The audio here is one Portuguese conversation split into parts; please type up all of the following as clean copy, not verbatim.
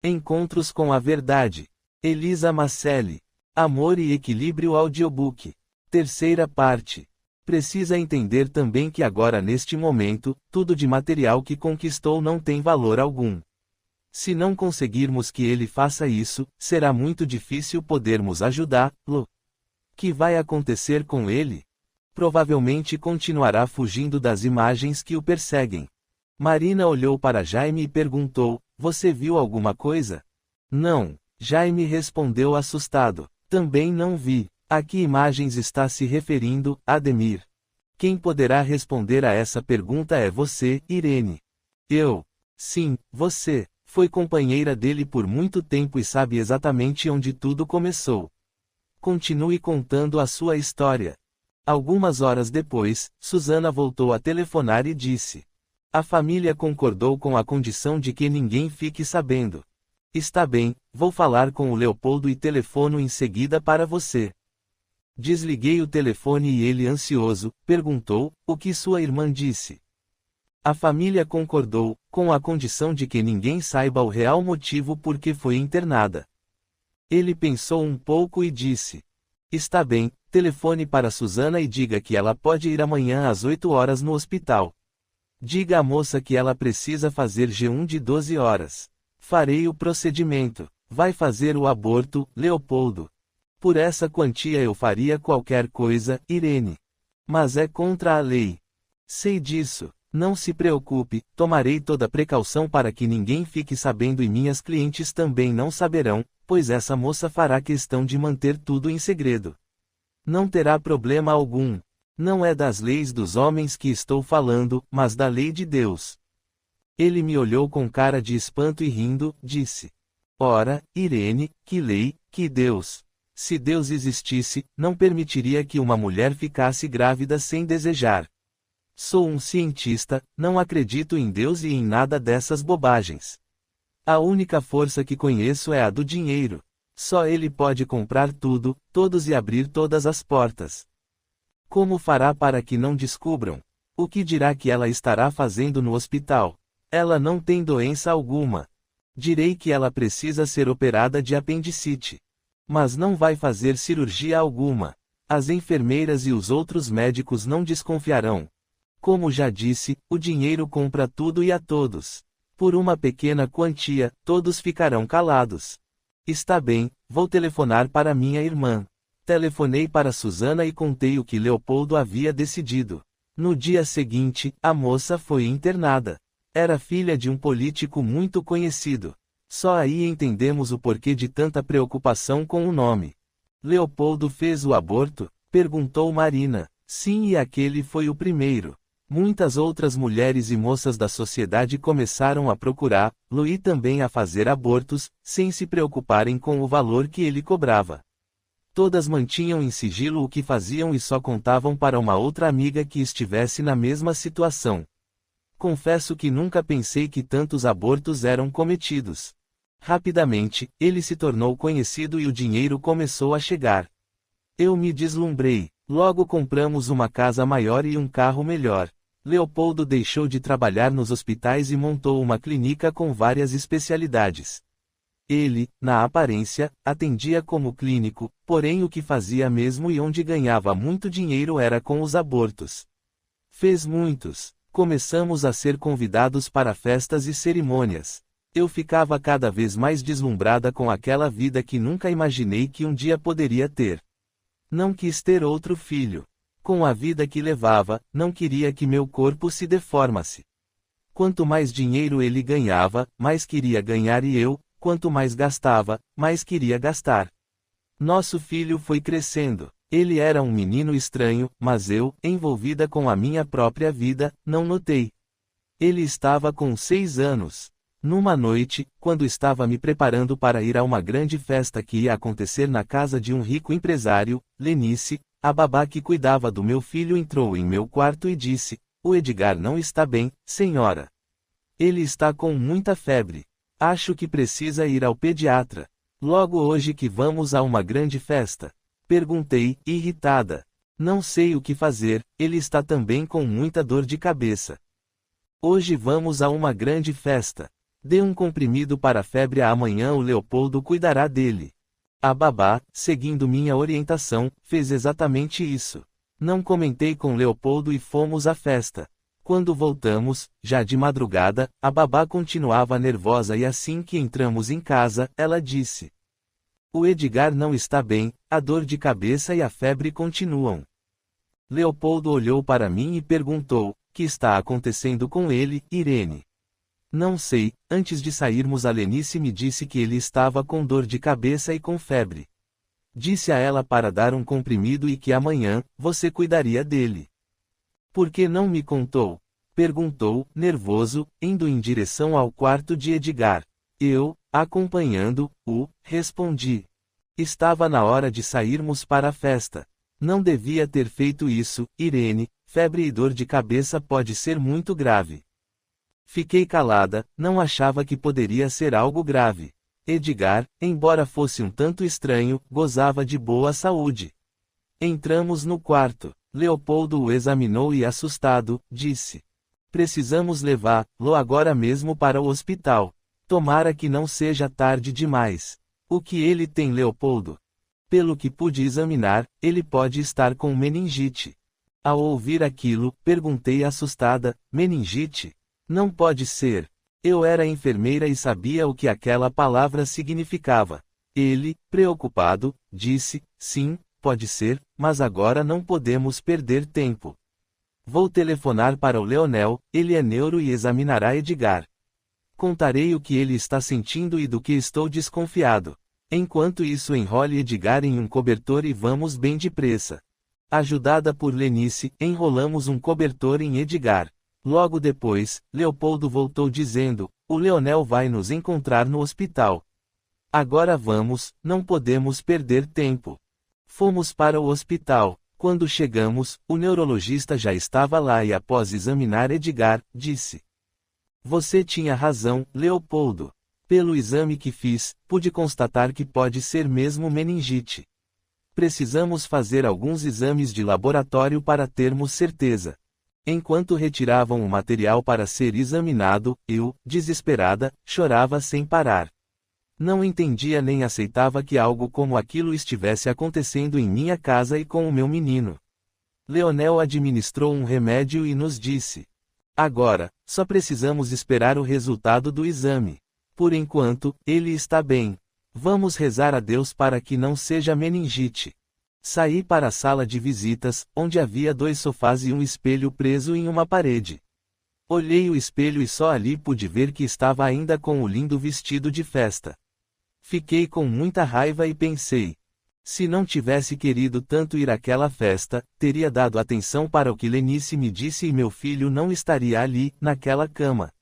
Encontros com a Verdade. Elisa Macelli. Amor e Equilíbrio Audiobook. Terceira parte. Precisa entender também que agora neste momento, tudo de material que conquistou não tem valor algum. Se não conseguirmos que ele faça isso, será muito difícil podermos ajudá-lo. Que vai acontecer com ele? Provavelmente continuará fugindo das imagens que o perseguem. Marina olhou para Jaime e perguntou: "Você viu alguma coisa?" "Não." Jaime respondeu assustado. "Também não vi." "A que imagens está se referindo, Ademir?" "Quem poderá responder a essa pergunta é você, Irene." "Eu?" "Sim, você. Foi companheira dele por muito tempo e sabe exatamente onde tudo começou. Continue contando a sua história." Algumas horas depois, Susana voltou a telefonar e disse: "A família concordou com a condição de que ninguém fique sabendo." "Está bem, vou falar com o Leopoldo e telefono em seguida para você." Desliguei o telefone e ele, ansioso, perguntou: "O que sua irmã disse?" "A família concordou, com a condição de que ninguém saiba o real motivo por que foi internada." Ele pensou um pouco e disse: "Está bem, telefone para Susana e diga que ela pode ir amanhã às 8 horas no hospital. Diga à moça que ela precisa fazer jejum de 12 horas. Farei o procedimento. Vai fazer o aborto, Leopoldo." "Por essa quantia eu faria qualquer coisa, Irene. Mas é contra a lei." "Sei disso. Não se preocupe, tomarei toda precaução para que ninguém fique sabendo e minhas clientes também não saberão, pois essa moça fará questão de manter tudo em segredo. Não terá problema algum. Não é das leis dos homens que estou falando, mas da lei de Deus." Ele me olhou com cara de espanto e rindo, disse: "Ora, Irene, que lei, que Deus? Se Deus existisse, não permitiria que uma mulher ficasse grávida sem desejar. Sou um cientista, não acredito em Deus e em nada dessas bobagens. A única força que conheço é a do dinheiro. Só ele pode comprar tudo, todos e abrir todas as portas. Como fará para que não descubram? O que dirá que ela estará fazendo no hospital? Ela não tem doença alguma. Direi que ela precisa ser operada de apendicite. Mas não vai fazer cirurgia alguma. As enfermeiras e os outros médicos não desconfiarão. Como já disse, o dinheiro compra tudo e a todos. Por uma pequena quantia, todos ficarão calados." "Está bem, vou telefonar para minha irmã." Telefonei para Susana e contei o que Leopoldo havia decidido. No dia seguinte, a moça foi internada. Era filha de um político muito conhecido. Só aí entendemos o porquê de tanta preocupação com o nome. "Leopoldo fez o aborto?" perguntou Marina. "Sim, e aquele foi o primeiro. Muitas outras mulheres e moças da sociedade começaram a procurá-lo e também a fazer abortos, sem se preocuparem com o valor que ele cobrava. Todas mantinham em sigilo o que faziam e só contavam para uma outra amiga que estivesse na mesma situação. Confesso que nunca pensei que tantos abortos eram cometidos. Rapidamente, ele se tornou conhecido e o dinheiro começou a chegar. Eu me deslumbrei. Logo compramos uma casa maior e um carro melhor. Leopoldo deixou de trabalhar nos hospitais e montou uma clínica com várias especialidades. Ele, na aparência, atendia como clínico, porém o que fazia mesmo e onde ganhava muito dinheiro era com os abortos. Fez muitos. Começamos a ser convidados para festas e cerimônias. Eu ficava cada vez mais deslumbrada com aquela vida que nunca imaginei que um dia poderia ter. Não quis ter outro filho. Com a vida que levava, não queria que meu corpo se deformasse. Quanto mais dinheiro ele ganhava, mais queria ganhar e eu, quanto mais gastava, mais queria gastar. Nosso filho foi crescendo. Ele era um menino estranho, mas eu, envolvida com a minha própria vida, não notei. Ele estava com 6 anos. Numa noite, quando estava me preparando para ir a uma grande festa que ia acontecer na casa de um rico empresário, Lenice, a babá que cuidava do meu filho, entrou em meu quarto e disse: "O Edgar não está bem, senhora. Ele está com muita febre. Acho que precisa ir ao pediatra. Logo hoje que vamos a uma grande festa." Perguntei, irritada. "Não sei o que fazer, ele está também com muita dor de cabeça." "Hoje vamos a uma grande festa. Dê um comprimido para a febre, amanhã o Leopoldo cuidará dele. A babá, seguindo minha orientação, fez exatamente isso. Não comentei com Leopoldo e fomos à festa. Quando voltamos, já de madrugada, a babá continuava nervosa e assim que entramos em casa, ela disse: "O Edgar não está bem, a dor de cabeça e a febre continuam." Leopoldo olhou para mim e perguntou: "Que está acontecendo com ele, Irene?" "Não sei, antes de sairmos a Lenice me disse que ele estava com dor de cabeça e com febre. Disse a ela para dar um comprimido e que amanhã, você cuidaria dele." "Por que não me contou?" perguntou, nervoso, indo em direção ao quarto de Edgar. Eu, acompanhando-o, respondi: "Estava na hora de sairmos para a festa. Não devia ter feito isso, Irene, febre e dor de cabeça pode ser muito grave." Fiquei calada, não achava que poderia ser algo grave. Edgar, embora fosse um tanto estranho, gozava de boa saúde. Entramos no quarto. Leopoldo o examinou e, assustado, disse: "Precisamos levá-lo agora mesmo para o hospital. Tomara que não seja tarde demais." "O que ele tem, Leopoldo?" "Pelo que pude examinar, ele pode estar com meningite." Ao ouvir aquilo, perguntei assustada: "Meningite? Não pode ser." Eu era enfermeira e sabia o que aquela palavra significava. Ele, preocupado, disse: "Sim, pode ser, mas agora não podemos perder tempo. Vou telefonar para o Leonel, ele é neuro e examinará Edgar. Contarei o que ele está sentindo e do que estou desconfiado. Enquanto isso, enrole Edgar em um cobertor e vamos bem depressa." Ajudada por Lenice, enrolamos um cobertor em Edgar. Logo depois, Leopoldo voltou dizendo: "O Leonel vai nos encontrar no hospital. Agora vamos, não podemos perder tempo." Fomos para o hospital. Quando chegamos, o neurologista já estava lá e, após examinar Edgar, disse: "Você tinha razão, Leopoldo. Pelo exame que fiz, pude constatar que pode ser mesmo meningite. Precisamos fazer alguns exames de laboratório para termos certeza." Enquanto retiravam o material para ser examinado, eu, desesperada, chorava sem parar. Não entendia nem aceitava que algo como aquilo estivesse acontecendo em minha casa e com o meu menino. Leonel administrou um remédio e nos disse: "Agora, só precisamos esperar o resultado do exame. Por enquanto, ele está bem. Vamos rezar a Deus para que não seja meningite." Saí para a sala de visitas, onde havia 2 sofás e um espelho preso em uma parede. Olhei o espelho e só ali pude ver que estava ainda com o lindo vestido de festa. Fiquei com muita raiva e pensei: se não tivesse querido tanto ir àquela festa, teria dado atenção para o que Lenice me disse e meu filho não estaria ali, naquela cama.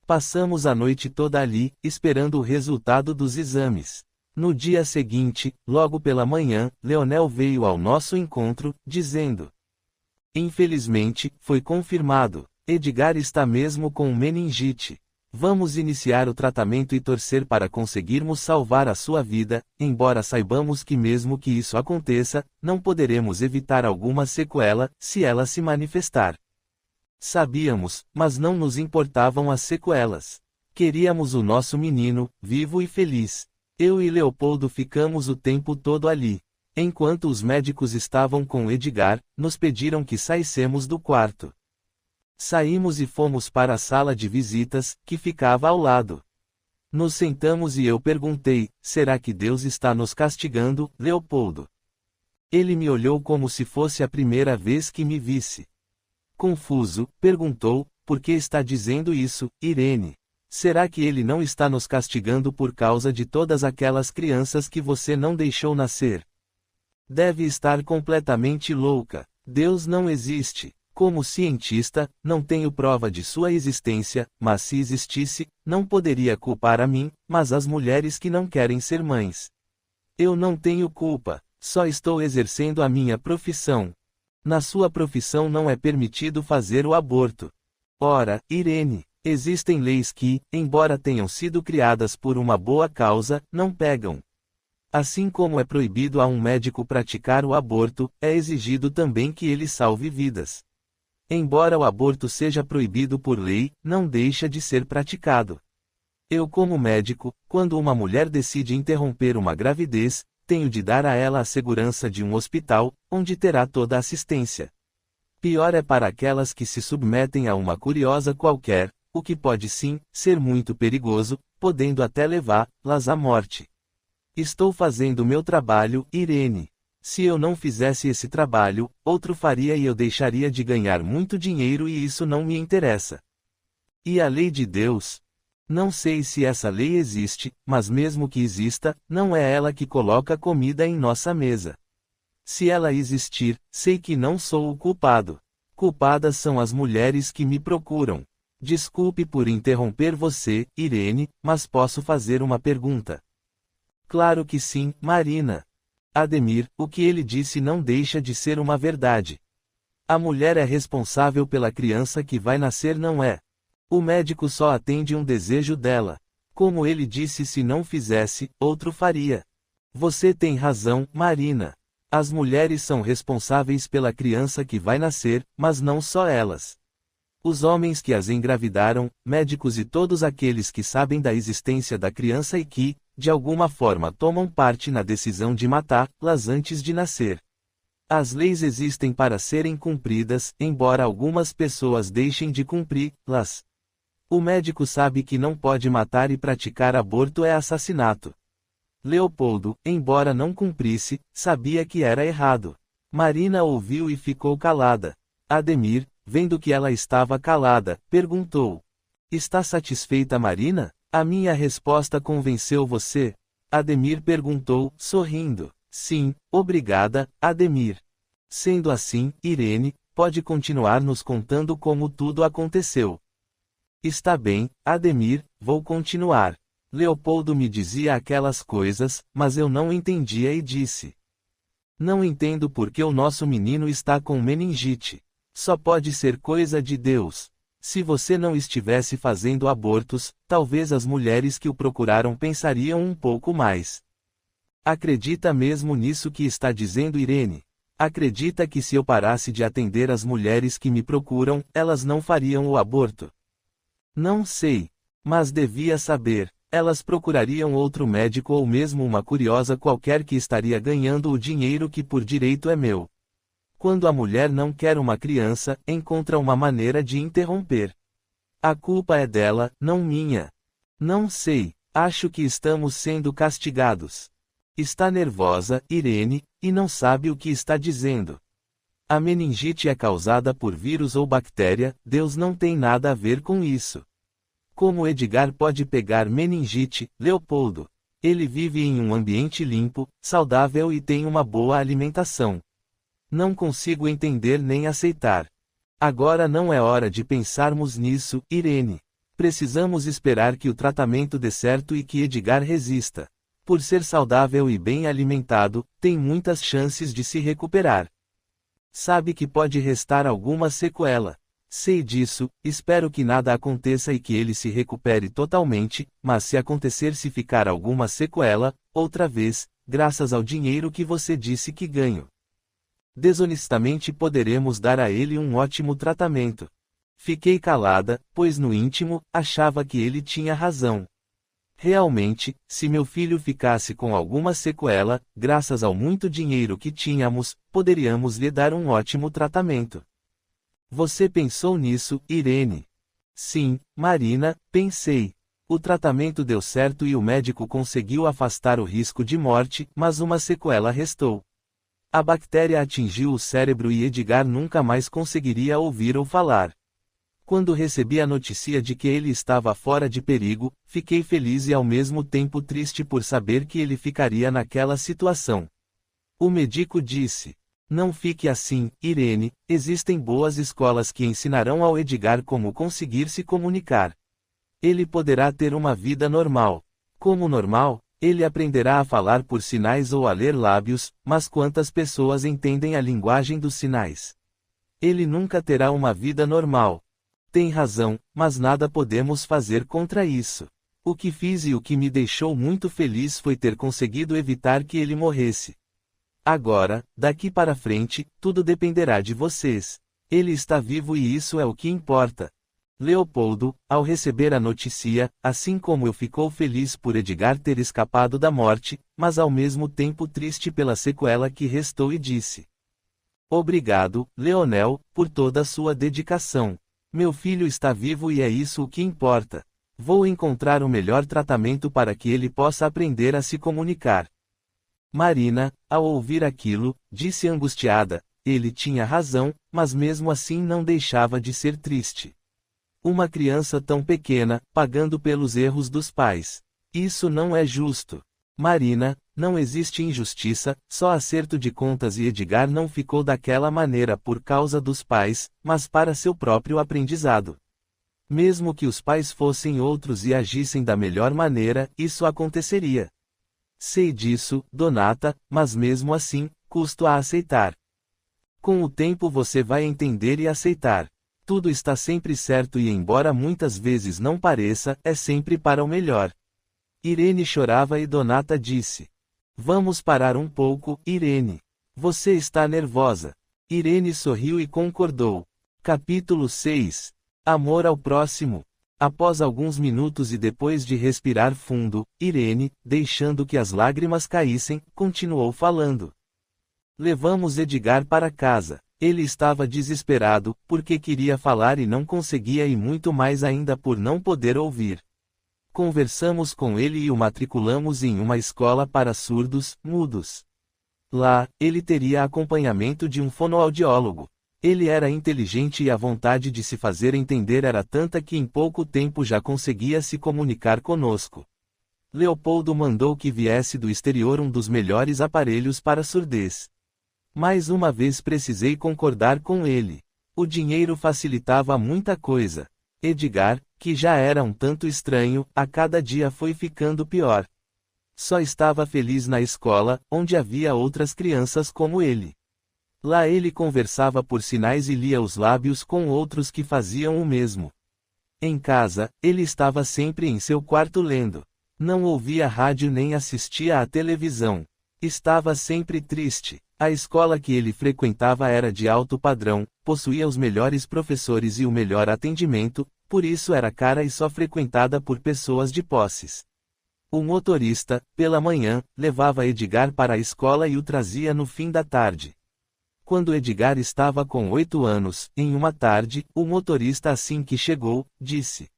Passamos a noite toda ali, esperando o resultado dos exames. No dia seguinte, logo pela manhã, Leonel veio ao nosso encontro, dizendo: "Infelizmente, foi confirmado. Edgar está mesmo com meningite. Vamos iniciar o tratamento e torcer para conseguirmos salvar a sua vida, embora saibamos que mesmo que isso aconteça, não poderemos evitar alguma sequela, se ela se manifestar." Sabíamos, mas não nos importavam as sequelas. Queríamos o nosso menino, vivo e feliz. Eu e Leopoldo ficamos o tempo todo ali. Enquanto os médicos estavam com Edgar, nos pediram que saíssemos do quarto. Saímos e fomos para a sala de visitas, que ficava ao lado. Nos sentamos e eu perguntei: "Será que Deus está nos castigando, Leopoldo?" Ele me olhou como se fosse a primeira vez que me visse. Confuso, perguntou: "Por que está dizendo isso, Irene? Será que ele não está nos castigando por causa de todas aquelas crianças que você não deixou nascer? Deve estar completamente louca. Deus não existe. Como cientista, não tenho prova de sua existência, mas se existisse, não poderia culpar a mim, mas as mulheres que não querem ser mães. Eu não tenho culpa, só estou exercendo a minha profissão. Na sua profissão não é permitido fazer o aborto. Ora, Irene, existem leis que, embora tenham sido criadas por uma boa causa, não pegam. Assim como é proibido a um médico praticar o aborto, é exigido também que ele salve vidas. Embora o aborto seja proibido por lei, não deixa de ser praticado. Eu, como médico, quando uma mulher decide interromper uma gravidez, tenho de dar a ela a segurança de um hospital, onde terá toda a assistência. Pior é para aquelas que se submetem a uma curiosa qualquer, o que pode sim, ser muito perigoso, podendo até levá-las à morte. Estou fazendo meu trabalho, Irene. Se eu não fizesse esse trabalho, outro faria e eu deixaria de ganhar muito dinheiro e isso não me interessa. E a lei de Deus? Não sei se essa lei existe, mas mesmo que exista, não é ela que coloca comida em nossa mesa. Se ela existir, sei que não sou o culpado. Culpadas são as mulheres que me procuram. Desculpe por interromper você, Irene, mas posso fazer uma pergunta? Claro que sim, Marina. Ademir, o que ele disse não deixa de ser uma verdade. A mulher é responsável pela criança que vai nascer, não é? O médico só atende um desejo dela. Como ele disse, se não fizesse, outro faria. Você tem razão, Marina. As mulheres são responsáveis pela criança que vai nascer, mas não só elas. Os homens que as engravidaram, médicos e todos aqueles que sabem da existência da criança e que, de alguma forma, tomam parte na decisão de matá-las antes de nascer. As leis existem para serem cumpridas, embora algumas pessoas deixem de cumpri-las. O médico sabe que não pode matar e praticar aborto é assassinato. Leopoldo, embora não cumprisse, sabia que era errado. Marina ouviu e ficou calada. Ademir, vendo que ela estava calada, perguntou: Está satisfeita, Marina? A minha resposta convenceu você? Ademir perguntou, sorrindo. Sim, obrigada, Ademir. Sendo assim, Irene, pode continuar nos contando como tudo aconteceu. Está bem, Ademir, vou continuar. Leopoldo me dizia aquelas coisas, mas eu não entendia e disse: Não entendo por que o nosso menino está com meningite. Só pode ser coisa de Deus. Se você não estivesse fazendo abortos, talvez as mulheres que o procuraram pensariam um pouco mais. Acredita mesmo nisso que está dizendo, Irene? Acredita que se eu parasse de atender as mulheres que me procuram, elas não fariam o aborto? Não sei. Mas devia saber. Elas procurariam outro médico ou mesmo uma curiosa qualquer que estaria ganhando o dinheiro que por direito é meu. Quando a mulher não quer uma criança, encontra uma maneira de interromper. A culpa é dela, não minha. Não sei, acho que estamos sendo castigados. Está nervosa, Irene, e não sabe o que está dizendo. A meningite é causada por vírus ou bactéria, Deus não tem nada a ver com isso. Como Edgar pode pegar meningite, Leopoldo? Ele vive em um ambiente limpo, saudável e tem uma boa alimentação. Não consigo entender nem aceitar. Agora não é hora de pensarmos nisso, Irene. Precisamos esperar que o tratamento dê certo e que Edgar resista. Por ser saudável e bem alimentado, tem muitas chances de se recuperar. Sabe que pode restar alguma sequela. Sei disso, espero que nada aconteça e que ele se recupere totalmente, mas se acontecer, se ficar alguma sequela, outra vez, graças ao dinheiro que você disse que ganho, desonestamente poderemos dar a ele um ótimo tratamento. Fiquei calada, pois no íntimo, achava que ele tinha razão. Realmente, se meu filho ficasse com alguma sequela, graças ao muito dinheiro que tínhamos, poderíamos lhe dar um ótimo tratamento. Você pensou nisso, Irene? Sim, Marina, pensei. O tratamento deu certo e o médico conseguiu afastar o risco de morte, mas uma sequela restou. A bactéria atingiu o cérebro e Edgar nunca mais conseguiria ouvir ou falar. Quando recebi a notícia de que ele estava fora de perigo, fiquei feliz e ao mesmo tempo triste por saber que ele ficaria naquela situação. O médico disse: Não fique assim, Irene, existem boas escolas que ensinarão ao Edgar como conseguir se comunicar. Ele poderá ter uma vida normal. Como normal, ele aprenderá a falar por sinais ou a ler lábios, mas quantas pessoas entendem a linguagem dos sinais? Ele nunca terá uma vida normal. Tem razão, mas nada podemos fazer contra isso. O que fiz e o que me deixou muito feliz foi ter conseguido evitar que ele morresse. Agora, daqui para frente, tudo dependerá de vocês. Ele está vivo e isso é o que importa. Leopoldo, ao receber a notícia, assim como eu, ficou feliz por Edgar ter escapado da morte, mas ao mesmo tempo triste pela sequela que restou e disse: Obrigado, Leonel, por toda a sua dedicação. Meu filho está vivo e é isso o que importa. Vou encontrar o melhor tratamento para que ele possa aprender a se comunicar. Marina, ao ouvir aquilo, disse angustiada: ele tinha razão, mas mesmo assim não deixava de ser triste. Uma criança tão pequena, pagando pelos erros dos pais. Isso não é justo. Marina, não existe injustiça, só acerto de contas, e Edgar não ficou daquela maneira por causa dos pais, mas para seu próprio aprendizado. Mesmo que os pais fossem outros e agissem da melhor maneira, isso aconteceria. Sei disso, Donata, mas mesmo assim, custo a aceitar. Com o tempo você vai entender e aceitar. Tudo está sempre certo e, embora muitas vezes não pareça, é sempre para o melhor. Irene chorava e Donata disse: Vamos parar um pouco, Irene. Você está nervosa. Irene sorriu e concordou. Capítulo 6. Amor ao próximo. Após alguns minutos e depois de respirar fundo, Irene, deixando que as lágrimas caíssem, continuou falando. Levamos Edgar para casa. Ele estava desesperado, porque queria falar e não conseguia, e muito mais ainda por não poder ouvir. Conversamos com ele e o matriculamos em uma escola para surdos, mudos. Lá, ele teria acompanhamento de um fonoaudiólogo. Ele era inteligente e a vontade de se fazer entender era tanta que em pouco tempo já conseguia se comunicar conosco. Leopoldo mandou que viesse do exterior um dos melhores aparelhos para surdez. Mais uma vez precisei concordar com ele. O dinheiro facilitava muita coisa. Edgar, que já era um tanto estranho, a cada dia foi ficando pior. Só estava feliz na escola, onde havia outras crianças como ele. Lá ele conversava por sinais e lia os lábios com outros que faziam o mesmo. Em casa, ele estava sempre em seu quarto lendo. Não ouvia rádio nem assistia à televisão. Estava sempre triste. A escola que ele frequentava era de alto padrão, possuía os melhores professores e o melhor atendimento, por isso era cara e só frequentada por pessoas de posses. O motorista, pela manhã, levava Edgar para a escola e o trazia no fim da tarde. Quando Edgar estava com 8 anos, em uma tarde, o motorista, assim que chegou, disse: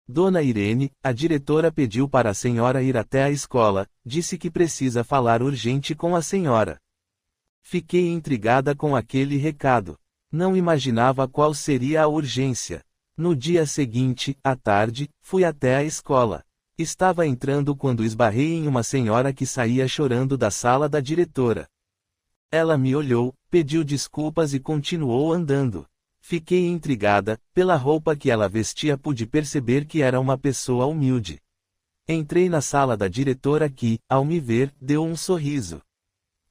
Dona Irene, a diretora pediu para a senhora ir até a escola, disse que precisa falar urgente com a senhora. Fiquei intrigada com aquele recado. Não imaginava qual seria a urgência. No dia seguinte, à tarde, fui até a escola. Estava entrando quando esbarrei em uma senhora que saía chorando da sala da diretora. Ela me olhou, pediu desculpas e continuou andando. Fiquei intrigada, pela roupa que ela vestia pude perceber que era uma pessoa humilde. Entrei na sala da diretora que, ao me ver, deu um sorriso.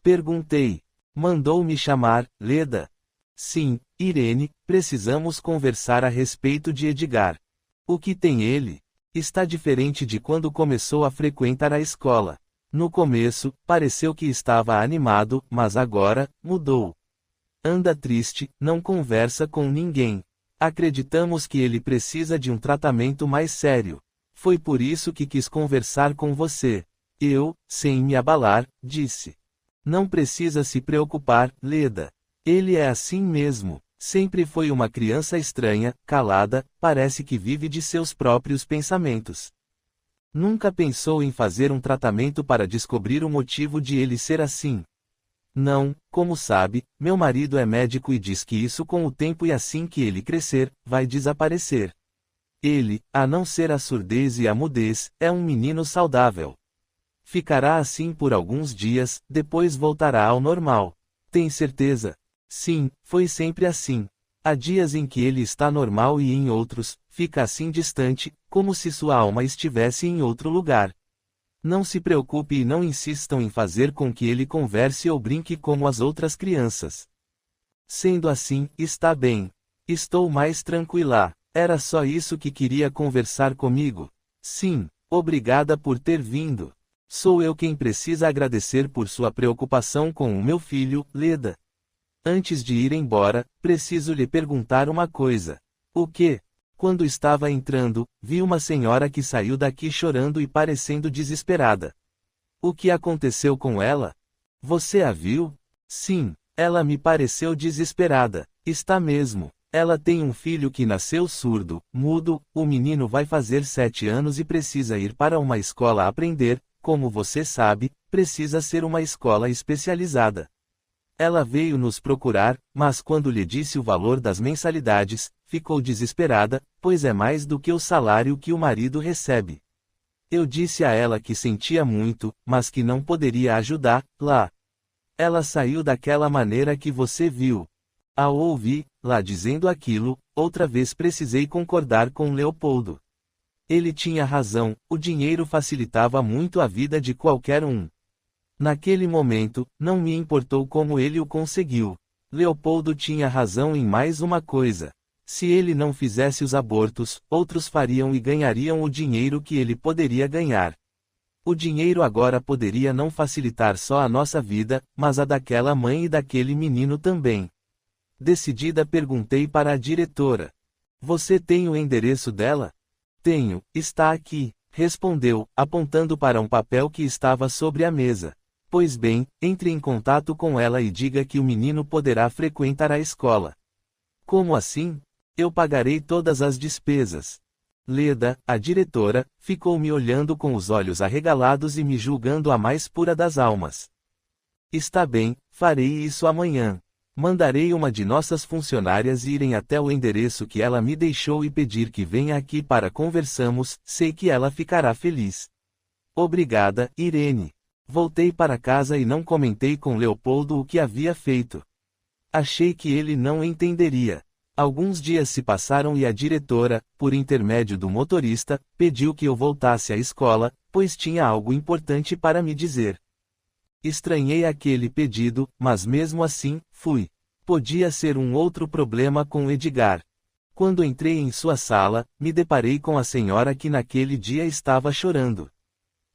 Perguntei: Mandou me chamar, Leda? Sim, Irene, precisamos conversar a respeito de Edgar. O que tem ele? Está diferente de quando começou a frequentar a escola. No começo, pareceu que estava animado, mas agora, mudou. Anda triste, não conversa com ninguém. Acreditamos que ele precisa de um tratamento mais sério. Foi por isso que quis conversar com você. Eu, sem me abalar, disse: Não precisa se preocupar, Leda. Ele é assim mesmo. Sempre foi uma criança estranha, calada, parece que vive de seus próprios pensamentos. Nunca pensou em fazer um tratamento para descobrir o motivo de ele ser assim. Não, como sabe, meu marido é médico e diz que isso com o tempo e assim que ele crescer, vai desaparecer. Ele, a não ser a surdez e a mudez, é um menino saudável. Ficará assim por alguns dias, depois voltará ao normal. Tem certeza? Sim, foi sempre assim. Há dias em que ele está normal e em outros, fica assim distante, como se sua alma estivesse em outro lugar. Não se preocupe e não insistam em fazer com que ele converse ou brinque como as outras crianças. Sendo assim, está bem. Estou mais tranquila. Era só isso que queria conversar comigo? Sim, obrigada por ter vindo. Sou eu quem precisa agradecer por sua preocupação com o meu filho, Leda. Antes de ir embora, preciso lhe perguntar uma coisa. O quê? Quando estava entrando, vi uma senhora que saiu daqui chorando e parecendo desesperada. O que aconteceu com ela? Você a viu? Sim, ela me pareceu desesperada. Está mesmo. Ela tem um filho que nasceu surdo, mudo, o menino vai fazer 7 anos e precisa ir para uma escola aprender, como você sabe, precisa ser uma escola especializada. Ela veio nos procurar, mas quando lhe disse o valor das mensalidades, ficou desesperada, pois é mais do que o salário que o marido recebe. Eu disse a ela que sentia muito, mas que não poderia ajudar, lá. Ela saiu daquela maneira que você viu. Ao ouvir, lá dizendo aquilo, outra vez precisei concordar com Leopoldo. Ele tinha razão, o dinheiro facilitava muito a vida de qualquer um. Naquele momento, não me importou como ele o conseguiu. Leopoldo tinha razão em mais uma coisa. Se ele não fizesse os abortos, outros fariam e ganhariam o dinheiro que ele poderia ganhar. O dinheiro agora poderia não facilitar só a nossa vida, mas a daquela mãe e daquele menino também. Decidida, perguntei para a diretora. Você tem o endereço dela? Tenho, está aqui, respondeu, apontando para um papel que estava sobre a mesa. Pois bem, entre em contato com ela e diga que o menino poderá frequentar a escola. Como assim? Eu pagarei todas as despesas. Leda, a diretora, ficou me olhando com os olhos arregalados e me julgando a mais pura das almas. Está bem, farei isso amanhã. Mandarei uma de nossas funcionárias irem até o endereço que ela me deixou e pedir que venha aqui para conversarmos, sei que ela ficará feliz. Obrigada, Irene. Voltei para casa e não comentei com Leopoldo o que havia feito. Achei que ele não entenderia. Alguns dias se passaram e a diretora, por intermédio do motorista, pediu que eu voltasse à escola, pois tinha algo importante para me dizer. Estranhei aquele pedido, mas mesmo assim, fui. Podia ser um outro problema com Edgar. Quando entrei em sua sala, me deparei com a senhora que naquele dia estava chorando.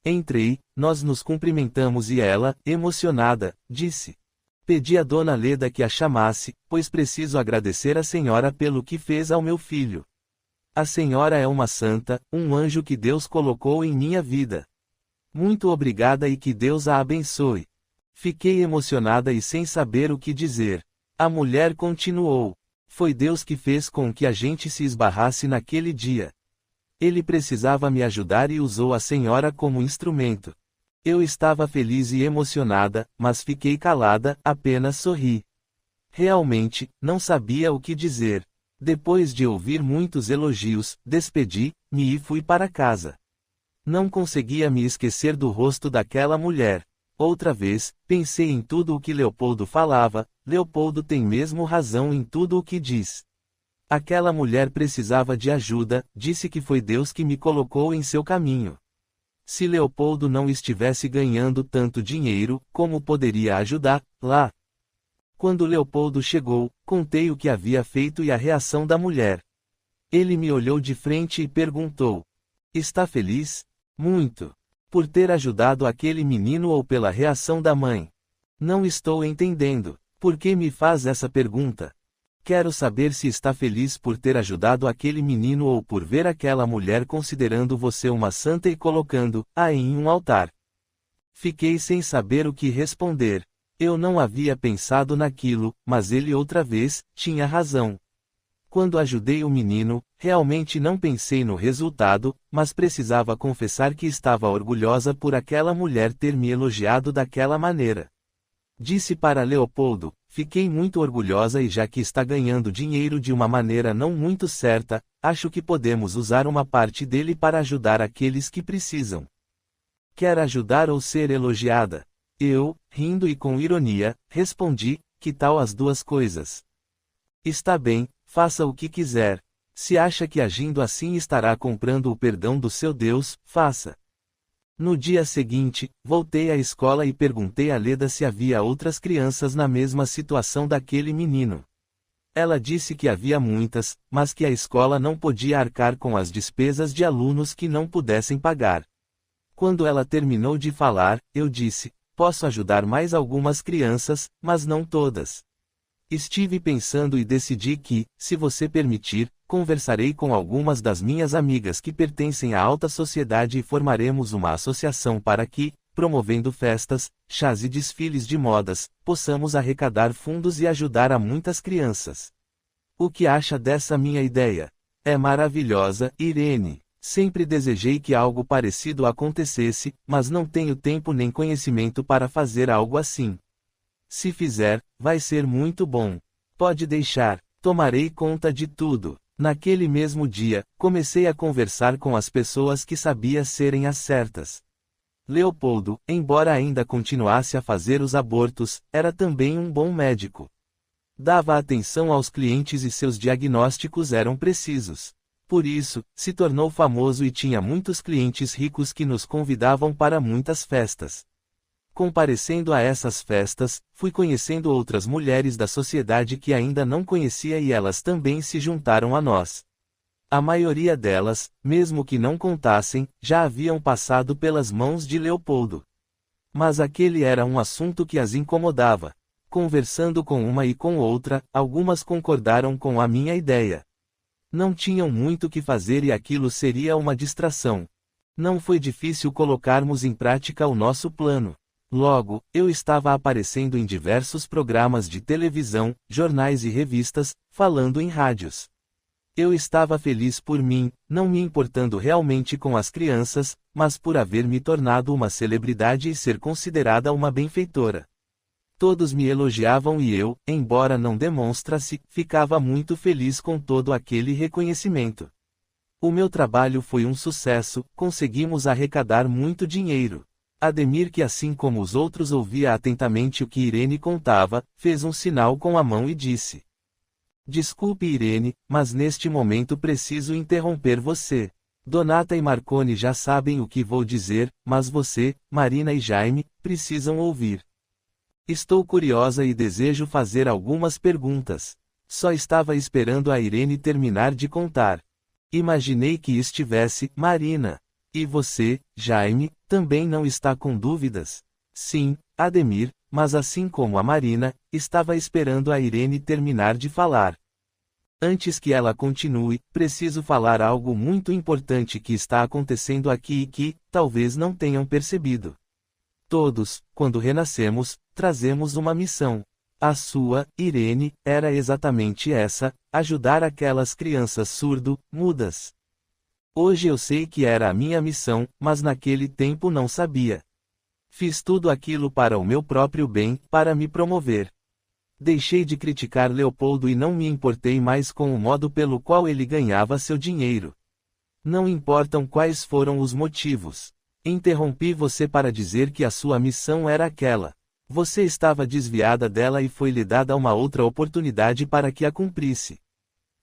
Entrei, nós nos cumprimentamos e ela, emocionada, disse: Pedi a dona Leda que a chamasse, pois preciso agradecer a senhora pelo que fez ao meu filho. A senhora é uma santa, um anjo que Deus colocou em minha vida. Muito obrigada e que Deus a abençoe. Fiquei emocionada e sem saber o que dizer. A mulher continuou. Foi Deus que fez com que a gente se esbarrasse naquele dia. Ele precisava me ajudar e usou a senhora como instrumento. Eu estava feliz e emocionada, mas fiquei calada, apenas sorri. Realmente, não sabia o que dizer. Depois de ouvir muitos elogios, despedi-me e fui para casa. Não conseguia me esquecer do rosto daquela mulher. Outra vez, pensei em tudo o que Leopoldo falava. Leopoldo tem mesmo razão em tudo o que diz. Aquela mulher precisava de ajuda, disse que foi Deus que me colocou em seu caminho. Se Leopoldo não estivesse ganhando tanto dinheiro, como poderia ajudar, lá? Quando Leopoldo chegou, contei o que havia feito e a reação da mulher. Ele me olhou de frente e perguntou: Está feliz? Muito. Por ter ajudado aquele menino ou pela reação da mãe? Não estou entendendo. Por que me faz essa pergunta? Quero saber se está feliz por ter ajudado aquele menino ou por ver aquela mulher considerando você uma santa e colocando-a em um altar. Fiquei sem saber o que responder. Eu não havia pensado naquilo, mas ele outra vez tinha razão. Quando ajudei o menino, realmente não pensei no resultado, mas precisava confessar que estava orgulhosa por aquela mulher ter me elogiado daquela maneira. Disse para Leopoldo: Fiquei muito orgulhosa e já que está ganhando dinheiro de uma maneira não muito certa, acho que podemos usar uma parte dele para ajudar aqueles que precisam. Quer ajudar ou ser elogiada? Eu, rindo e com ironia, respondi: Que tal as duas coisas? Está bem, faça o que quiser. Se acha que agindo assim estará comprando o perdão do seu Deus, faça. No dia seguinte, voltei à escola e perguntei a Leda se havia outras crianças na mesma situação daquele menino. Ela disse que havia muitas, mas que a escola não podia arcar com as despesas de alunos que não pudessem pagar. Quando ela terminou de falar, eu disse: Posso ajudar mais algumas crianças, mas não todas. Estive pensando e decidi que, se você permitir, conversarei com algumas das minhas amigas que pertencem à alta sociedade e formaremos uma associação para que, promovendo festas, chás e desfiles de modas, possamos arrecadar fundos e ajudar a muitas crianças. O que acha dessa minha ideia? É maravilhosa, Irene. Sempre desejei que algo parecido acontecesse, mas não tenho tempo nem conhecimento para fazer algo assim. Se fizer, vai ser muito bom. Pode deixar, tomarei conta de tudo. Naquele mesmo dia, comecei a conversar com as pessoas que sabia serem as certas. Leopoldo, embora ainda continuasse a fazer os abortos, era também um bom médico. Dava atenção aos clientes e seus diagnósticos eram precisos. Por isso, se tornou famoso e tinha muitos clientes ricos que nos convidavam para muitas festas. Comparecendo a essas festas, fui conhecendo outras mulheres da sociedade que ainda não conhecia e elas também se juntaram a nós. A maioria delas, mesmo que não contassem, já haviam passado pelas mãos de Leopoldo. Mas aquele era um assunto que as incomodava. Conversando com uma e com outra, algumas concordaram com a minha ideia. Não tinham muito o que fazer e aquilo seria uma distração. Não foi difícil colocarmos em prática o nosso plano. Logo, eu estava aparecendo em diversos programas de televisão, jornais e revistas, falando em rádios. Eu estava feliz por mim, não me importando realmente com as crianças, mas por haver me tornado uma celebridade e ser considerada uma benfeitora. Todos me elogiavam e eu, embora não demonstrasse, ficava muito feliz com todo aquele reconhecimento. O meu trabalho foi um sucesso, conseguimos arrecadar muito dinheiro. Ademir, que assim como os outros ouvia atentamente o que Irene contava, fez um sinal com a mão e disse: Desculpe, Irene, mas neste momento preciso interromper você. Donata e Marconi já sabem o que vou dizer, mas você, Marina e Jaime, precisam ouvir. Estou curiosa e desejo fazer algumas perguntas. Só estava esperando a Irene terminar de contar. Imaginei que estivesse, Marina. E você, Jaime, também não está com dúvidas? Sim, Ademir, mas assim como a Marina, estava esperando a Irene terminar de falar. Antes que ela continue, preciso falar algo muito importante que está acontecendo aqui e que, talvez não tenham percebido. Todos, quando renascemos, trazemos uma missão. A sua, Irene, era exatamente essa: ajudar aquelas crianças surdo-mudas. Hoje eu sei que era a minha missão, mas naquele tempo não sabia. Fiz tudo aquilo para o meu próprio bem, para me promover. Deixei de criticar Leopoldo e não me importei mais com o modo pelo qual ele ganhava seu dinheiro. Não importam quais foram os motivos. Interrompi você para dizer que a sua missão era aquela. Você estava desviada dela e foi-lhe dada uma outra oportunidade para que a cumprisse.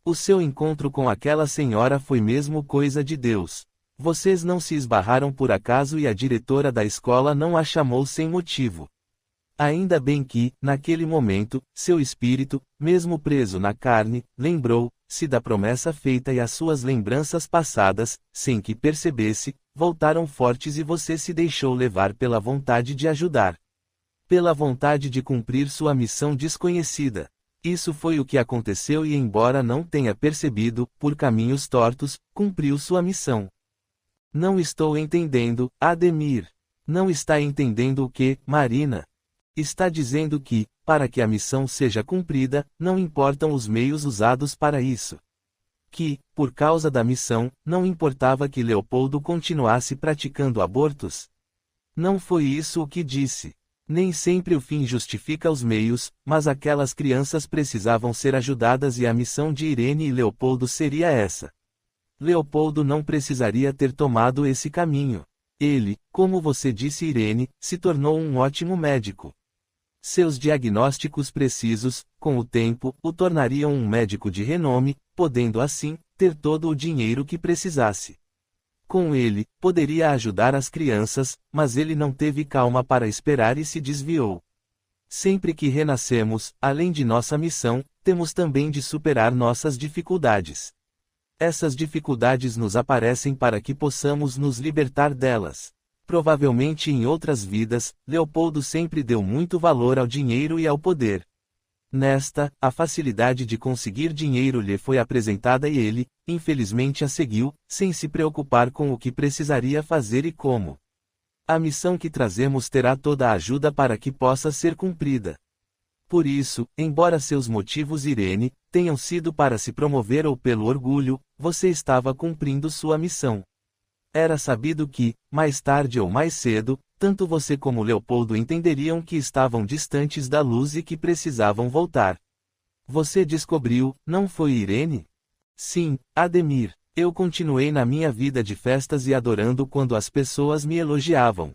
O seu encontro com aquela senhora foi mesmo coisa de Deus. Vocês não se esbarraram por acaso e a diretora da escola não a chamou sem motivo. Ainda bem que, naquele momento, seu espírito, mesmo preso na carne, lembrou-se da promessa feita e as suas lembranças passadas, sem que percebesse, voltaram fortes e você se deixou levar pela vontade de ajudar. Pela vontade de cumprir sua missão desconhecida. Isso foi o que aconteceu e, embora não tenha percebido, por caminhos tortos, cumpriu sua missão. Não estou entendendo, Ademir. Não está entendendo o que, Marina? Está dizendo que, para que a missão seja cumprida, não importam os meios usados para isso. Que, por causa da missão, não importava que Leopoldo continuasse praticando abortos? Não foi isso o que disse. Nem sempre o fim justifica os meios, mas aquelas crianças precisavam ser ajudadas e a missão de Irene e Leopoldo seria essa. Leopoldo não precisaria ter tomado esse caminho. Ele, como você disse, Irene, se tornou um ótimo médico. Seus diagnósticos precisos, com o tempo, o tornariam um médico de renome, podendo assim, ter todo o dinheiro que precisasse. Com ele, poderia ajudar as crianças, mas ele não teve calma para esperar e se desviou. Sempre que renascemos, além de nossa missão, temos também de superar nossas dificuldades. Essas dificuldades nos aparecem para que possamos nos libertar delas. Provavelmente em outras vidas, Leopoldo sempre deu muito valor ao dinheiro e ao poder. Nesta, a facilidade de conseguir dinheiro lhe foi apresentada e ele, infelizmente, a seguiu, sem se preocupar com o que precisaria fazer e como. A missão que trazemos terá toda a ajuda para que possa ser cumprida. Por isso, embora seus motivos, Irene, tenham sido para se promover ou pelo orgulho, você estava cumprindo sua missão. Era sabido que, mais tarde ou mais cedo, tanto você como Leopoldo entenderiam que estavam distantes da luz e que precisavam voltar. Você descobriu, não foi, Irene? Sim, Ademir. Eu continuei na minha vida de festas e adorando quando as pessoas me elogiavam.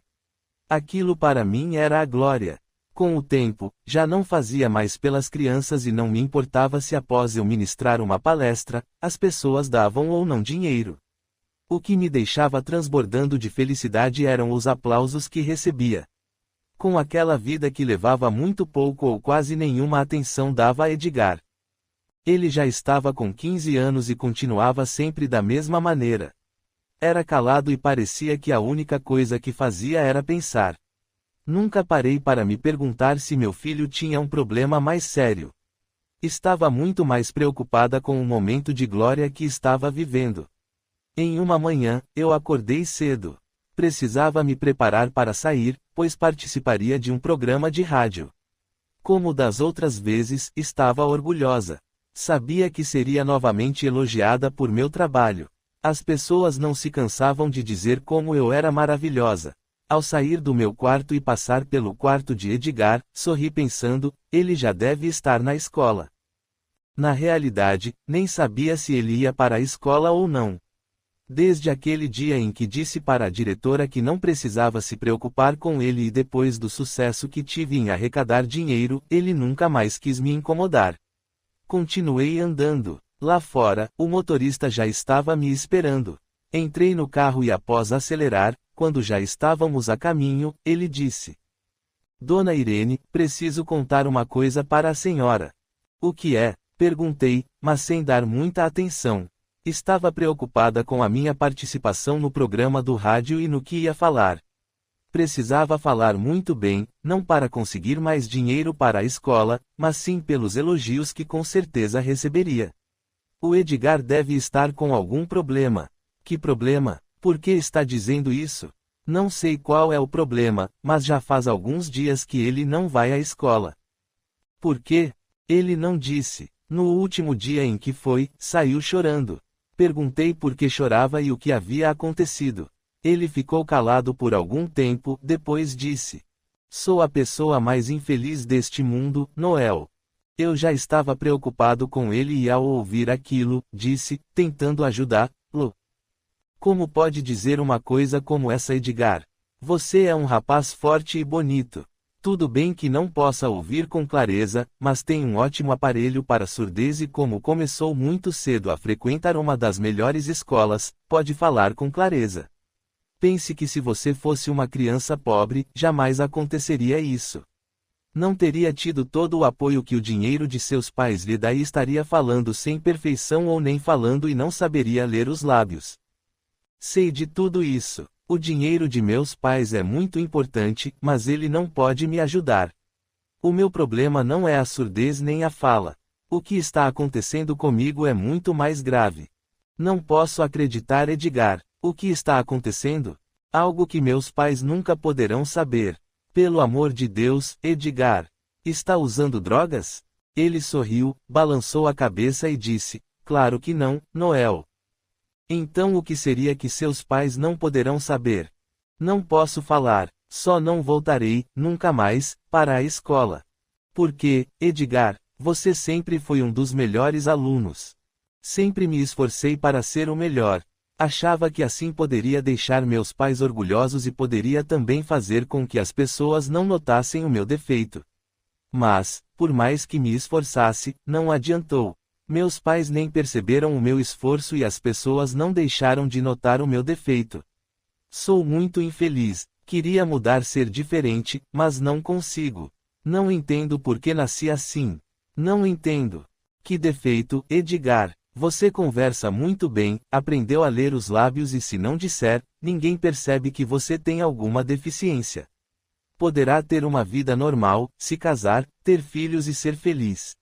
Aquilo para mim era a glória. Com o tempo, já não fazia mais pelas crianças e não me importava se após eu ministrar uma palestra, as pessoas davam ou não dinheiro. O que me deixava transbordando de felicidade eram os aplausos que recebia. Com aquela vida que levava muito pouco ou quase nenhuma atenção dava a Edgar. Ele já estava com 15 anos e continuava sempre da mesma maneira. Era calado e parecia que a única coisa que fazia era pensar. Nunca parei para me perguntar se meu filho tinha um problema mais sério. Estava muito mais preocupada com o momento de glória que estava vivendo. Em uma manhã, eu acordei cedo. Precisava me preparar para sair, pois participaria de um programa de rádio. Como das outras vezes, estava orgulhosa. Sabia que seria novamente elogiada por meu trabalho. As pessoas não se cansavam de dizer como eu era maravilhosa. Ao sair do meu quarto e passar pelo quarto de Edgar, sorri pensando, ele já deve estar na escola. Na realidade, nem sabia se ele ia para a escola ou não. Desde aquele dia em que disse para a diretora que não precisava se preocupar com ele e depois do sucesso que tive em arrecadar dinheiro, ele nunca mais quis me incomodar. Continuei andando. Lá fora, o motorista já estava me esperando. Entrei no carro e após acelerar, quando já estávamos a caminho, ele disse: Dona Irene, preciso contar uma coisa para a senhora. O que é? Perguntei, mas sem dar muita atenção. Estava preocupada com a minha participação no programa do rádio e no que ia falar. Precisava falar muito bem, não para conseguir mais dinheiro para a escola, mas sim pelos elogios que com certeza receberia. O Edgar deve estar com algum problema. Que problema? Por que está dizendo isso? Não sei qual é o problema, mas já faz alguns dias que ele não vai à escola. Por quê? Ele não disse. No último dia em que foi, saiu chorando. Perguntei por que chorava e o que havia acontecido. Ele ficou calado por algum tempo, depois disse: Sou a pessoa mais infeliz deste mundo, Noel. Eu já estava preocupado com ele e ao ouvir aquilo, disse, tentando ajudá-lo. Como pode dizer uma coisa como essa, Edgar? Você é um rapaz forte e bonito. Tudo bem que não possa ouvir com clareza, mas tem um ótimo aparelho para surdez e como começou muito cedo a frequentar uma das melhores escolas, pode falar com clareza. Pense que se você fosse uma criança pobre, jamais aconteceria isso. Não teria tido todo o apoio que o dinheiro de seus pais lhe dá e estaria falando sem perfeição ou nem falando e não saberia ler os lábios. Sei de tudo isso. O dinheiro de meus pais é muito importante, mas ele não pode me ajudar. O meu problema não é a surdez nem a fala. O que está acontecendo comigo é muito mais grave. Não posso acreditar, Edgar. O que está acontecendo? Algo que meus pais nunca poderão saber. Pelo amor de Deus, Edgar. Está usando drogas? Ele sorriu, balançou a cabeça e disse: Claro que não, Noel. Então o que seria que seus pais não poderão saber? Não posso falar, só não voltarei, nunca mais, para a escola. Porque, Edgar, você sempre foi um dos melhores alunos. Sempre me esforcei para ser o melhor. Achava que assim poderia deixar meus pais orgulhosos e poderia também fazer com que as pessoas não notassem o meu defeito. Mas, por mais que me esforçasse, não adiantou. Meus pais nem perceberam o meu esforço e as pessoas não deixaram de notar o meu defeito. Sou muito infeliz, queria mudar, ser diferente, mas não consigo. Não entendo por que nasci assim. Não entendo. Que defeito, Edgar? Você conversa muito bem, aprendeu a ler os lábios e se não disser, ninguém percebe que você tem alguma deficiência. Poderá ter uma vida normal, se casar, ter filhos e ser feliz.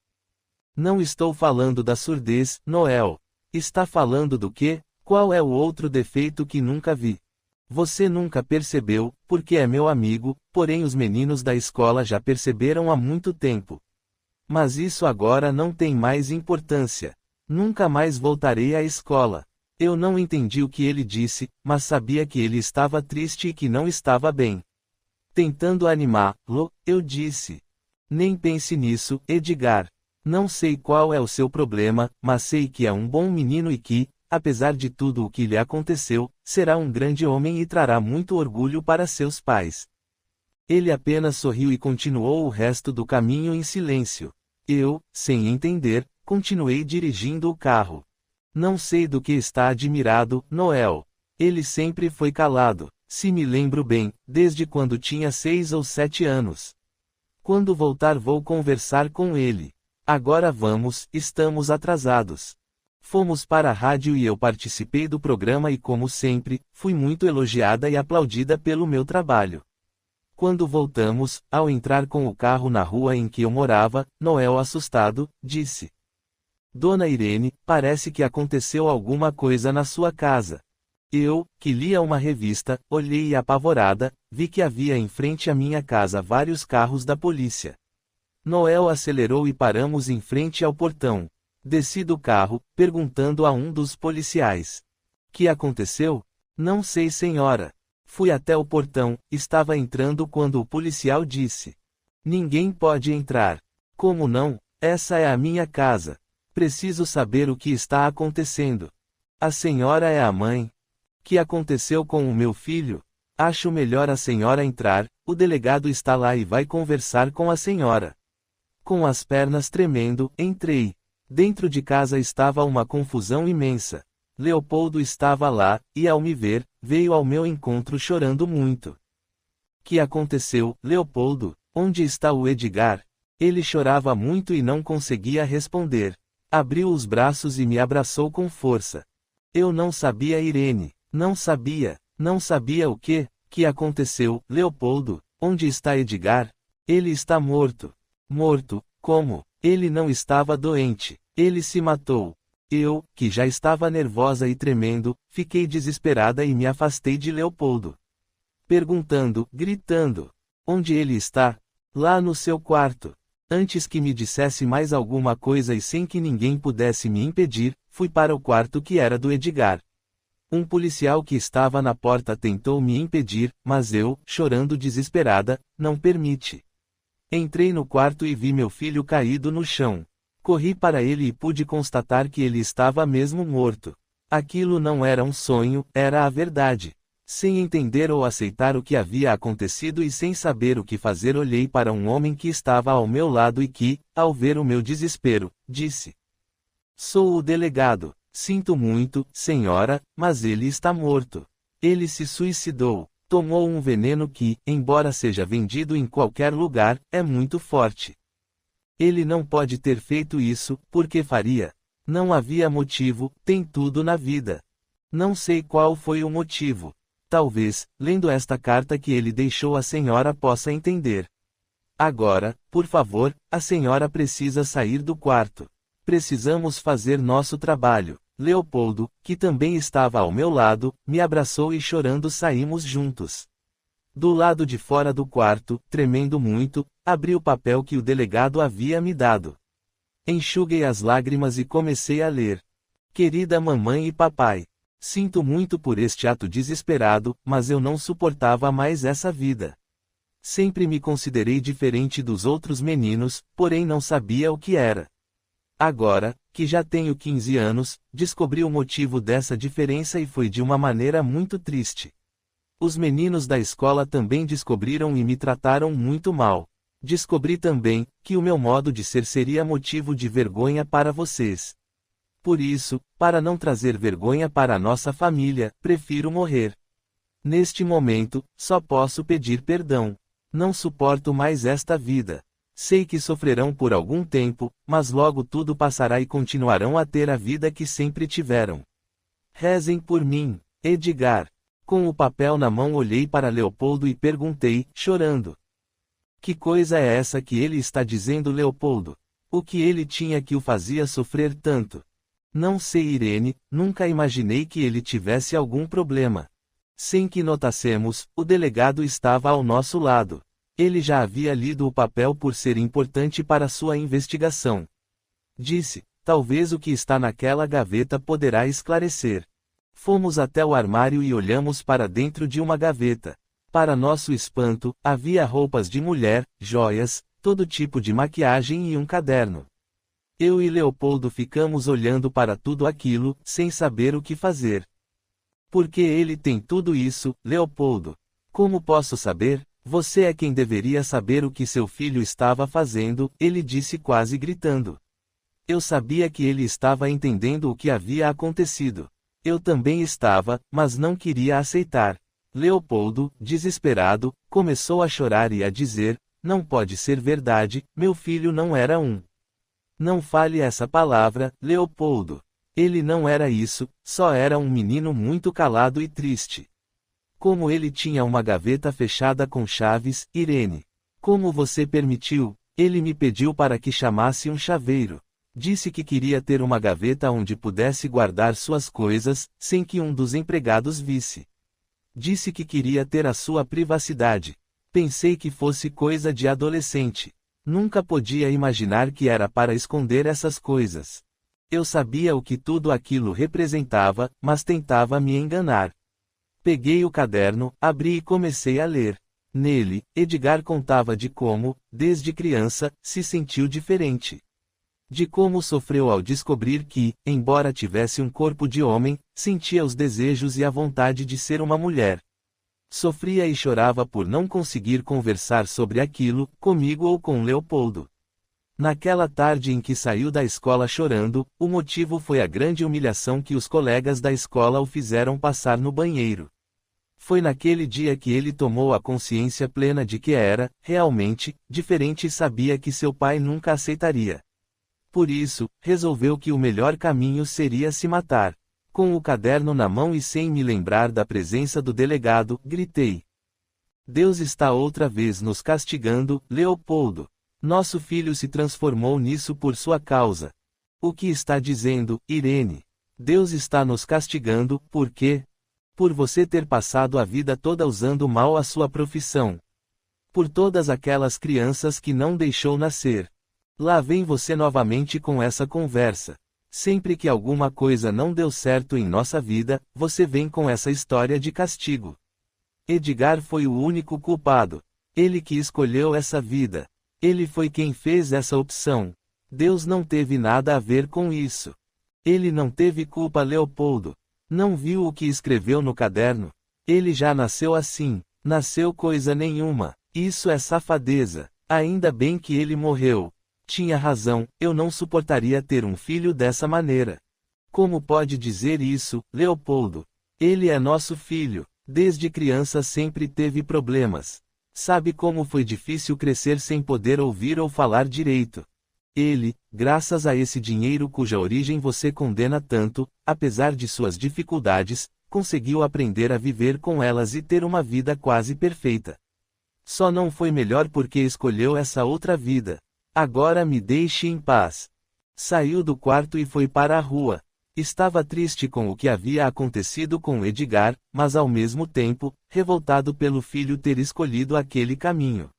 Não estou falando da surdez, Noel. Está falando do quê? Qual é o outro defeito que nunca vi? Você nunca percebeu, porque é meu amigo, porém os meninos da escola já perceberam há muito tempo. Mas isso agora não tem mais importância. Nunca mais voltarei à escola. Eu não entendi o que ele disse, mas sabia que ele estava triste e que não estava bem. Tentando animá-lo, eu disse: nem pense nisso, Edgar. Não sei qual é o seu problema, mas sei que é um bom menino e que, apesar de tudo o que lhe aconteceu, será um grande homem e trará muito orgulho para seus pais. Ele apenas sorriu e continuou o resto do caminho em silêncio. Eu, sem entender, continuei dirigindo o carro. Não sei do que está admirado, Noel. Ele sempre foi calado, se me lembro bem, desde quando tinha 6 ou 7 anos. Quando voltar vou conversar com ele. Agora vamos, estamos atrasados. Fomos para a rádio e eu participei do programa e como sempre, fui muito elogiada e aplaudida pelo meu trabalho. Quando voltamos, ao entrar com o carro na rua em que eu morava, Noel assustado, disse: Dona Irene, parece que aconteceu alguma coisa na sua casa. Eu, que lia uma revista, olhei e apavorada, vi que havia em frente à minha casa vários carros da polícia. Noel acelerou e paramos em frente ao portão. Desci do carro, perguntando a um dos policiais: que aconteceu? Não sei, senhora. Fui até o portão, estava entrando quando o policial disse: ninguém pode entrar. Como não? Essa é a minha casa. Preciso saber o que está acontecendo. A senhora é a mãe? Que aconteceu com o meu filho? Acho melhor a senhora entrar, o delegado está lá e vai conversar com a senhora. Com as pernas tremendo, entrei. Dentro de casa estava uma confusão imensa. Leopoldo estava lá, e ao me ver, veio ao meu encontro chorando muito. Que aconteceu, Leopoldo? Onde está o Edgar? Ele chorava muito e não conseguia responder. Abriu os braços e me abraçou com força. Eu não sabia, Irene. Não sabia. Não sabia o quê? Que aconteceu, Leopoldo? Onde está Edgar? Ele está morto. Morto? Como? Ele não estava doente. Ele se matou. Eu, que já estava nervosa e tremendo, fiquei desesperada e me afastei de Leopoldo. Perguntando, gritando: onde ele está? Lá no seu quarto. Antes que me dissesse mais alguma coisa e sem que ninguém pudesse me impedir, fui para o quarto que era do Edgar. Um policial que estava na porta tentou me impedir, mas eu, chorando desesperada, não permiti. Entrei no quarto e vi meu filho caído no chão. Corri para ele e pude constatar que ele estava mesmo morto. Aquilo não era um sonho, era a verdade. Sem entender ou aceitar o que havia acontecido e sem saber o que fazer, olhei para um homem que estava ao meu lado e que, ao ver o meu desespero, disse: sou o delegado. Sinto muito, senhora, mas ele está morto. Ele se suicidou. Tomou um veneno que, embora seja vendido em qualquer lugar, é muito forte. Ele não pode ter feito isso, porque faria? Não havia motivo, tem tudo na vida. Não sei qual foi o motivo. Talvez, lendo esta carta que ele deixou, a senhora possa entender. Agora, por favor, a senhora precisa sair do quarto. Precisamos fazer nosso trabalho. Leopoldo, que também estava ao meu lado, me abraçou e chorando saímos juntos. Do lado de fora do quarto, tremendo muito, abri o papel que o delegado havia me dado. Enxuguei as lágrimas e comecei a ler. Querida mamãe e papai, sinto muito por este ato desesperado, mas eu não suportava mais essa vida. Sempre me considerei diferente dos outros meninos, porém não sabia o que era. Agora, que já tenho 15 anos, descobri o motivo dessa diferença e foi de uma maneira muito triste. Os meninos da escola também descobriram e me trataram muito mal. Descobri também, que o meu modo de ser seria motivo de vergonha para vocês. Por isso, para não trazer vergonha para a nossa família, prefiro morrer. Neste momento, só posso pedir perdão. Não suporto mais esta vida. Sei que sofrerão por algum tempo, mas logo tudo passará e continuarão a ter a vida que sempre tiveram. Rezem por mim, Edgar. Com o papel na mão olhei para Leopoldo e perguntei, chorando: Que coisa é essa que ele está dizendo, Leopoldo? O que ele tinha que o fazia sofrer tanto? Não sei, Irene, nunca imaginei que ele tivesse algum problema. Sem que notássemos, o delegado estava ao nosso lado. Ele já havia lido o papel por ser importante para sua investigação. Disse: talvez o que está naquela gaveta poderá esclarecer. Fomos até o armário e olhamos para dentro de uma gaveta. Para nosso espanto, havia roupas de mulher, joias, todo tipo de maquiagem e um caderno. Eu e Leopoldo ficamos olhando para tudo aquilo, sem saber o que fazer. Por que ele tem tudo isso, Leopoldo? Como posso saber? Você é quem deveria saber o que seu filho estava fazendo, ele disse quase gritando. Eu sabia que ele estava entendendo o que havia acontecido. Eu também estava, mas não queria aceitar. Leopoldo, desesperado, começou a chorar e a dizer: não pode ser verdade, meu filho não era um. Não fale essa palavra, Leopoldo. Ele não era isso, só era um menino muito calado e triste. Como ele tinha uma gaveta fechada com chaves, Irene. Como você permitiu? Ele me pediu para que chamasse um chaveiro. Disse que queria ter uma gaveta onde pudesse guardar suas coisas, sem que um dos empregados visse. Disse que queria ter a sua privacidade. Pensei que fosse coisa de adolescente. Nunca podia imaginar que era para esconder essas coisas. Eu sabia o que tudo aquilo representava, mas tentava me enganar. Peguei o caderno, abri e comecei a ler. Nele, Edgar contava de como, desde criança, se sentiu diferente. De como sofreu ao descobrir que, embora tivesse um corpo de homem, sentia os desejos e a vontade de ser uma mulher. Sofria e chorava por não conseguir conversar sobre aquilo, comigo ou com Leopoldo. Naquela tarde em que saiu da escola chorando, o motivo foi a grande humilhação que os colegas da escola o fizeram passar no banheiro. Foi naquele dia que ele tomou a consciência plena de que era, realmente, diferente e sabia que seu pai nunca aceitaria. Por isso, resolveu que o melhor caminho seria se matar. Com o caderno na mão e sem me lembrar da presença do delegado, gritei: Deus está outra vez nos castigando, Leopoldo. Nosso filho se transformou nisso por sua causa. O que está dizendo, Irene? Deus está nos castigando, por quê? Por você ter passado a vida toda usando mal a sua profissão. Por todas aquelas crianças que não deixou nascer. Lá vem você novamente com essa conversa. Sempre que alguma coisa não deu certo em nossa vida, você vem com essa história de castigo. Edgar foi o único culpado. Ele que escolheu essa vida. Ele foi quem fez essa opção. Deus não teve nada a ver com isso. Ele não teve culpa, Leopoldo. Não viu o que escreveu no caderno? Ele já nasceu assim. Nasceu coisa nenhuma. Isso é safadeza. Ainda bem que ele morreu. Tinha razão, eu não suportaria ter um filho dessa maneira. Como pode dizer isso, Leopoldo? Ele é nosso filho. Desde criança sempre teve problemas. Sabe como foi difícil crescer sem poder ouvir ou falar direito? Ele, graças a esse dinheiro cuja origem você condena tanto, apesar de suas dificuldades, conseguiu aprender a viver com elas e ter uma vida quase perfeita. Só não foi melhor porque escolheu essa outra vida. Agora me deixe em paz. Saiu do quarto e foi para a rua. Estava triste com o que havia acontecido com Edgar, mas ao mesmo tempo, revoltado pelo filho ter escolhido aquele caminho.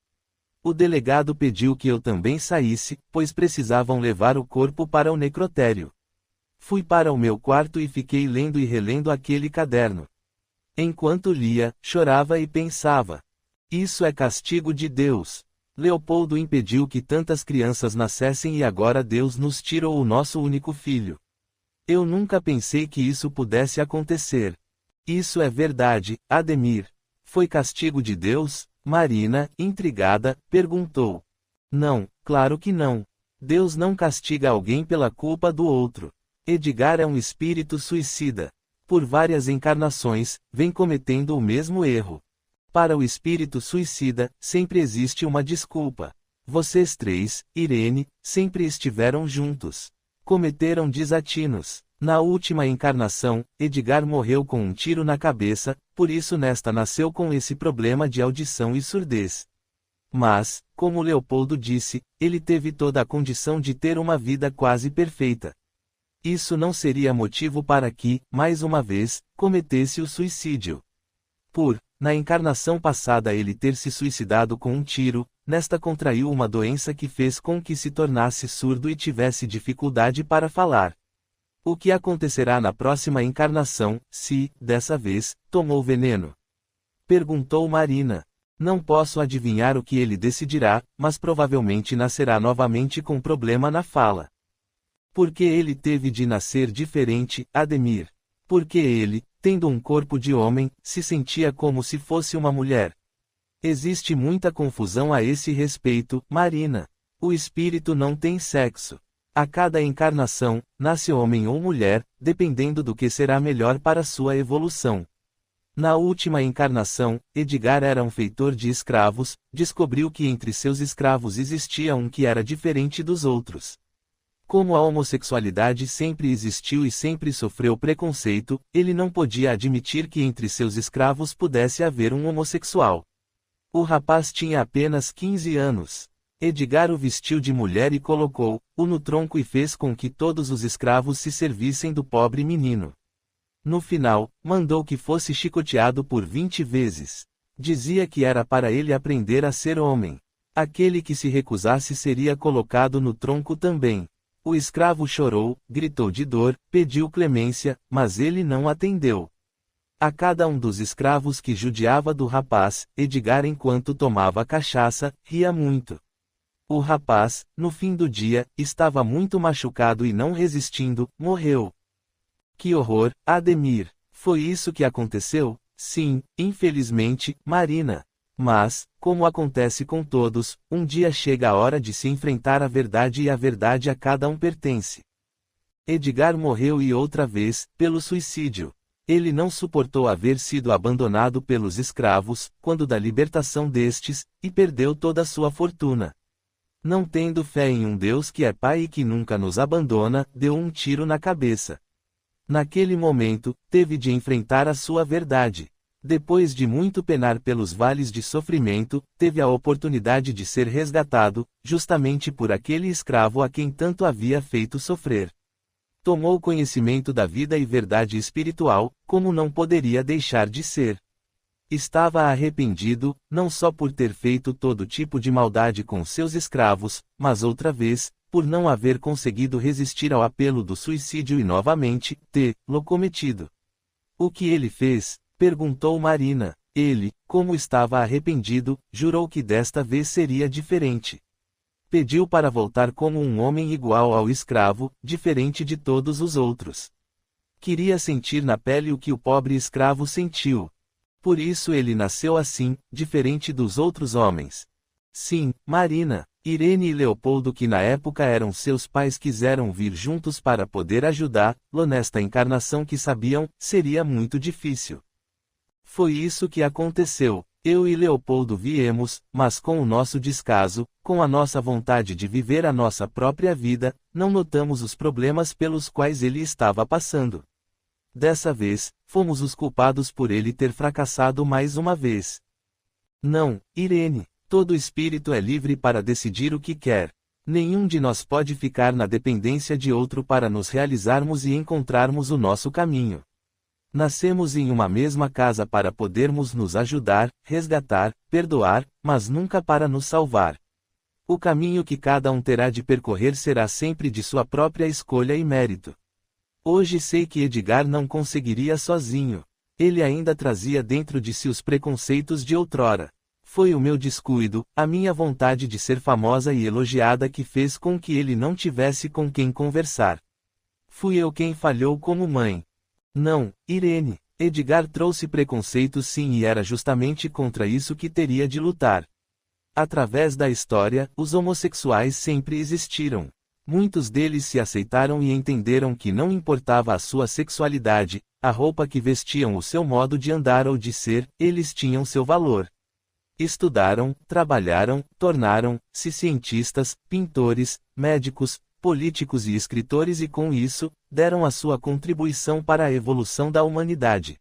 O delegado pediu que eu também saísse, pois precisavam levar o corpo para o necrotério. Fui para o meu quarto e fiquei lendo e relendo aquele caderno. Enquanto lia, chorava e pensava: isso é castigo de Deus. Leopoldo impediu que tantas crianças nascessem e agora Deus nos tirou o nosso único filho. Eu nunca pensei que isso pudesse acontecer. Isso é verdade, Ademir. Foi castigo de Deus? Marina, intrigada, perguntou. Não, claro que não. Deus não castiga alguém pela culpa do outro. Edgar é um espírito suicida. Por várias encarnações, vem cometendo o mesmo erro. Para o espírito suicida, sempre existe uma desculpa. Vocês três, Irene, sempre estiveram juntos. Cometeram desatinos. Na última encarnação, Edgar morreu com um tiro na cabeça, por isso nesta nasceu com esse problema de audição e surdez. Mas, como Leopoldo disse, ele teve toda a condição de ter uma vida quase perfeita. Isso não seria motivo para que, mais uma vez, cometesse o suicídio. Na encarnação passada ele ter se suicidado com um tiro, nesta contraiu uma doença que fez com que se tornasse surdo e tivesse dificuldade para falar. O que acontecerá na próxima encarnação, se, dessa vez, tomou veneno? Perguntou Marina. Não posso adivinhar o que ele decidirá, mas provavelmente nascerá novamente com problema na fala. Porque ele teve de nascer diferente, Ademir. Porque ele, tendo um corpo de homem, se sentia como se fosse uma mulher. Existe muita confusão a esse respeito, Marina. O espírito não tem sexo. A cada encarnação, nasce homem ou mulher, dependendo do que será melhor para sua evolução. Na última encarnação, Edgar era um feitor de escravos, descobriu que entre seus escravos existia um que era diferente dos outros. Como a homossexualidade sempre existiu e sempre sofreu preconceito, ele não podia admitir que entre seus escravos pudesse haver um homossexual. O rapaz tinha apenas 15 anos. Edgar o vestiu de mulher e colocou-o no tronco e fez com que todos os escravos se servissem do pobre menino. No final, mandou que fosse chicoteado por 20 vezes. Dizia que era para ele aprender a ser homem. Aquele que se recusasse seria colocado no tronco também. O escravo chorou, gritou de dor, pediu clemência, mas ele não atendeu. A cada um dos escravos que judiava do rapaz, Edgar enquanto tomava cachaça, ria muito. O rapaz, no fim do dia, estava muito machucado e não resistindo, morreu. Que horror, Ademir! Foi isso que aconteceu? Sim, infelizmente, Marina. Mas, como acontece com todos, um dia chega a hora de se enfrentar a verdade e a verdade a cada um pertence. Edgar morreu e outra vez, pelo suicídio. Ele não suportou haver sido abandonado pelos escravos, quando da libertação destes, e perdeu toda a sua fortuna. Não tendo fé em um Deus que é Pai e que nunca nos abandona, deu um tiro na cabeça. Naquele momento, teve de enfrentar a sua verdade. Depois de muito penar pelos vales de sofrimento, teve a oportunidade de ser resgatado, justamente por aquele escravo a quem tanto havia feito sofrer. Tomou conhecimento da vida e verdade espiritual, como não poderia deixar de ser. Estava arrependido, não só por ter feito todo tipo de maldade com seus escravos, mas outra vez, por não haver conseguido resistir ao apelo do suicídio e novamente, tê-lo cometido. O que ele fez? Perguntou Marina. Ele, como estava arrependido, jurou que desta vez seria diferente. Pediu para voltar como um homem igual ao escravo, diferente de todos os outros. Queria sentir na pele o que o pobre escravo sentiu. Por isso ele nasceu assim, diferente dos outros homens. Sim, Marina, Irene e Leopoldo, que na época eram seus pais, quiseram vir juntos para poder ajudá-lo nesta encarnação que sabiam, seria muito difícil. Foi isso que aconteceu. Eu e Leopoldo viemos, mas com o nosso descaso, com a nossa vontade de viver a nossa própria vida, não notamos os problemas pelos quais ele estava passando. Dessa vez, fomos os culpados por ele ter fracassado mais uma vez. Não, Irene, todo espírito é livre para decidir o que quer. Nenhum de nós pode ficar na dependência de outro para nos realizarmos e encontrarmos o nosso caminho. Nascemos em uma mesma casa para podermos nos ajudar, resgatar, perdoar, mas nunca para nos salvar. O caminho que cada um terá de percorrer será sempre de sua própria escolha e mérito. Hoje sei que Edgar não conseguiria sozinho. Ele ainda trazia dentro de si os preconceitos de outrora. Foi o meu descuido, a minha vontade de ser famosa e elogiada que fez com que ele não tivesse com quem conversar. Fui eu quem falhou como mãe. Não, Irene, Edgar trouxe preconceitos sim, e era justamente contra isso que teria de lutar. Através da história, os homossexuais sempre existiram. Muitos deles se aceitaram e entenderam que não importava a sua sexualidade, a roupa que vestiam, o seu modo de andar ou de ser, eles tinham seu valor. Estudaram, trabalharam, tornaram-se cientistas, pintores, médicos, políticos e escritores, e com isso, deram a sua contribuição para a evolução da humanidade.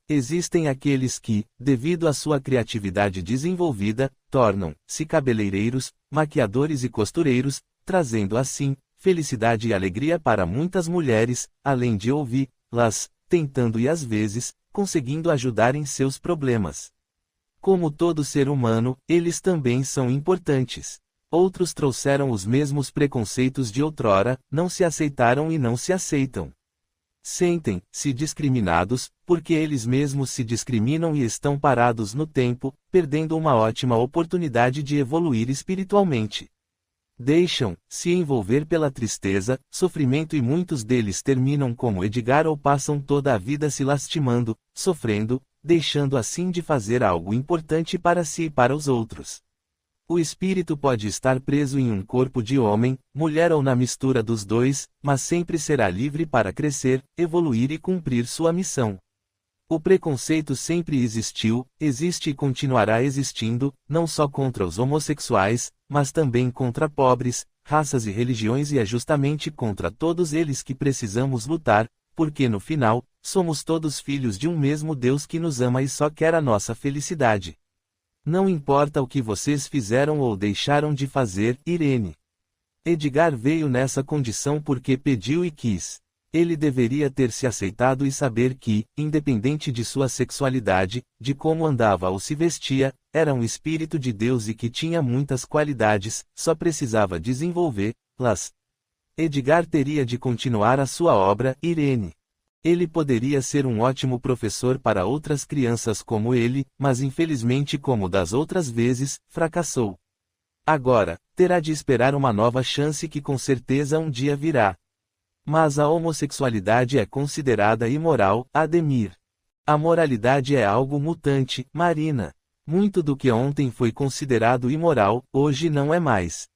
Existem aqueles que, devido à sua criatividade desenvolvida, tornam-se cabeleireiros, maquiadores e costureiros, trazendo assim, felicidade e alegria para muitas mulheres, além de ouvi-las, tentando e às vezes, conseguindo ajudar em seus problemas. Como todo ser humano, eles também são importantes. Outros trouxeram os mesmos preconceitos de outrora, não se aceitaram e não se aceitam. Sentem-se discriminados, porque eles mesmos se discriminam e estão parados no tempo, perdendo uma ótima oportunidade de evoluir espiritualmente. Deixam-se envolver pela tristeza, sofrimento e muitos deles terminam como Edgar ou passam toda a vida se lastimando, sofrendo, deixando assim de fazer algo importante para si e para os outros. O espírito pode estar preso em um corpo de homem, mulher ou na mistura dos dois, mas sempre será livre para crescer, evoluir e cumprir sua missão. O preconceito sempre existiu, existe e continuará existindo, não só contra os homossexuais, mas também contra pobres, raças e religiões e é justamente contra todos eles que precisamos lutar, porque no final, somos todos filhos de um mesmo Deus que nos ama e só quer a nossa felicidade. Não importa o que vocês fizeram ou deixaram de fazer, Irene. Edgar veio nessa condição porque pediu e quis. Ele deveria ter se aceitado e saber que, independente de sua sexualidade, de como andava ou se vestia, era um espírito de Deus e que tinha muitas qualidades, só precisava desenvolvê-las. Edgar teria de continuar a sua obra, Irene. Ele poderia ser um ótimo professor para outras crianças como ele, mas infelizmente como das outras vezes, fracassou. Agora, terá de esperar uma nova chance que com certeza um dia virá. Mas a homossexualidade é considerada imoral, Ademir. A moralidade é algo mutante, Marina. Muito do que ontem foi considerado imoral, hoje não é mais.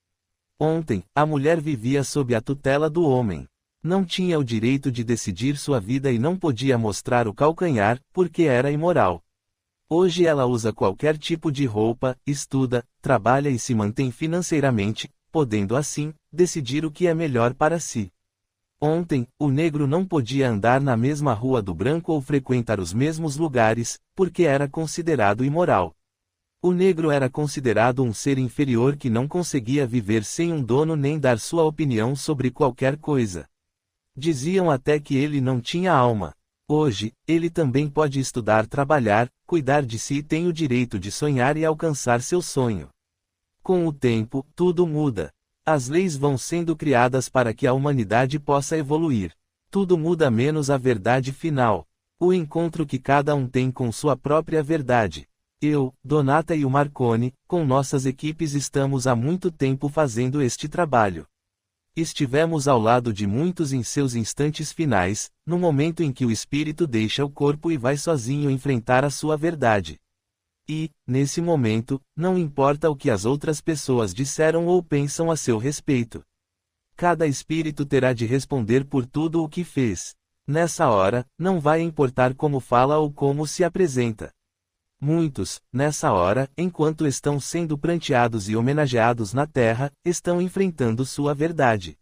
Ontem, a mulher vivia sob a tutela do homem. Não tinha o direito de decidir sua vida e não podia mostrar o calcanhar, porque era imoral. Hoje ela usa qualquer tipo de roupa, estuda, trabalha e se mantém financeiramente, podendo assim, decidir o que é melhor para si. Ontem, o negro não podia andar na mesma rua do branco ou frequentar os mesmos lugares, porque era considerado imoral. O negro era considerado um ser inferior que não conseguia viver sem um dono nem dar sua opinião sobre qualquer coisa. Diziam até que ele não tinha alma. Hoje, ele também pode estudar, trabalhar, cuidar de si e tem o direito de sonhar e alcançar seu sonho. Com o tempo, tudo muda. As leis vão sendo criadas para que a humanidade possa evoluir. Tudo muda menos a verdade final. O encontro que cada um tem com sua própria verdade. Eu, Donata e o Marconi, com nossas equipes estamos há muito tempo fazendo este trabalho. Estivemos ao lado de muitos em seus instantes finais, no momento em que o espírito deixa o corpo e vai sozinho enfrentar a sua verdade. E, nesse momento, não importa o que as outras pessoas disseram ou pensam a seu respeito. Cada espírito terá de responder por tudo o que fez. Nessa hora, não vai importar como fala ou como se apresenta. Muitos, nessa hora, enquanto estão sendo pranteados e homenageados na terra, estão enfrentando sua verdade.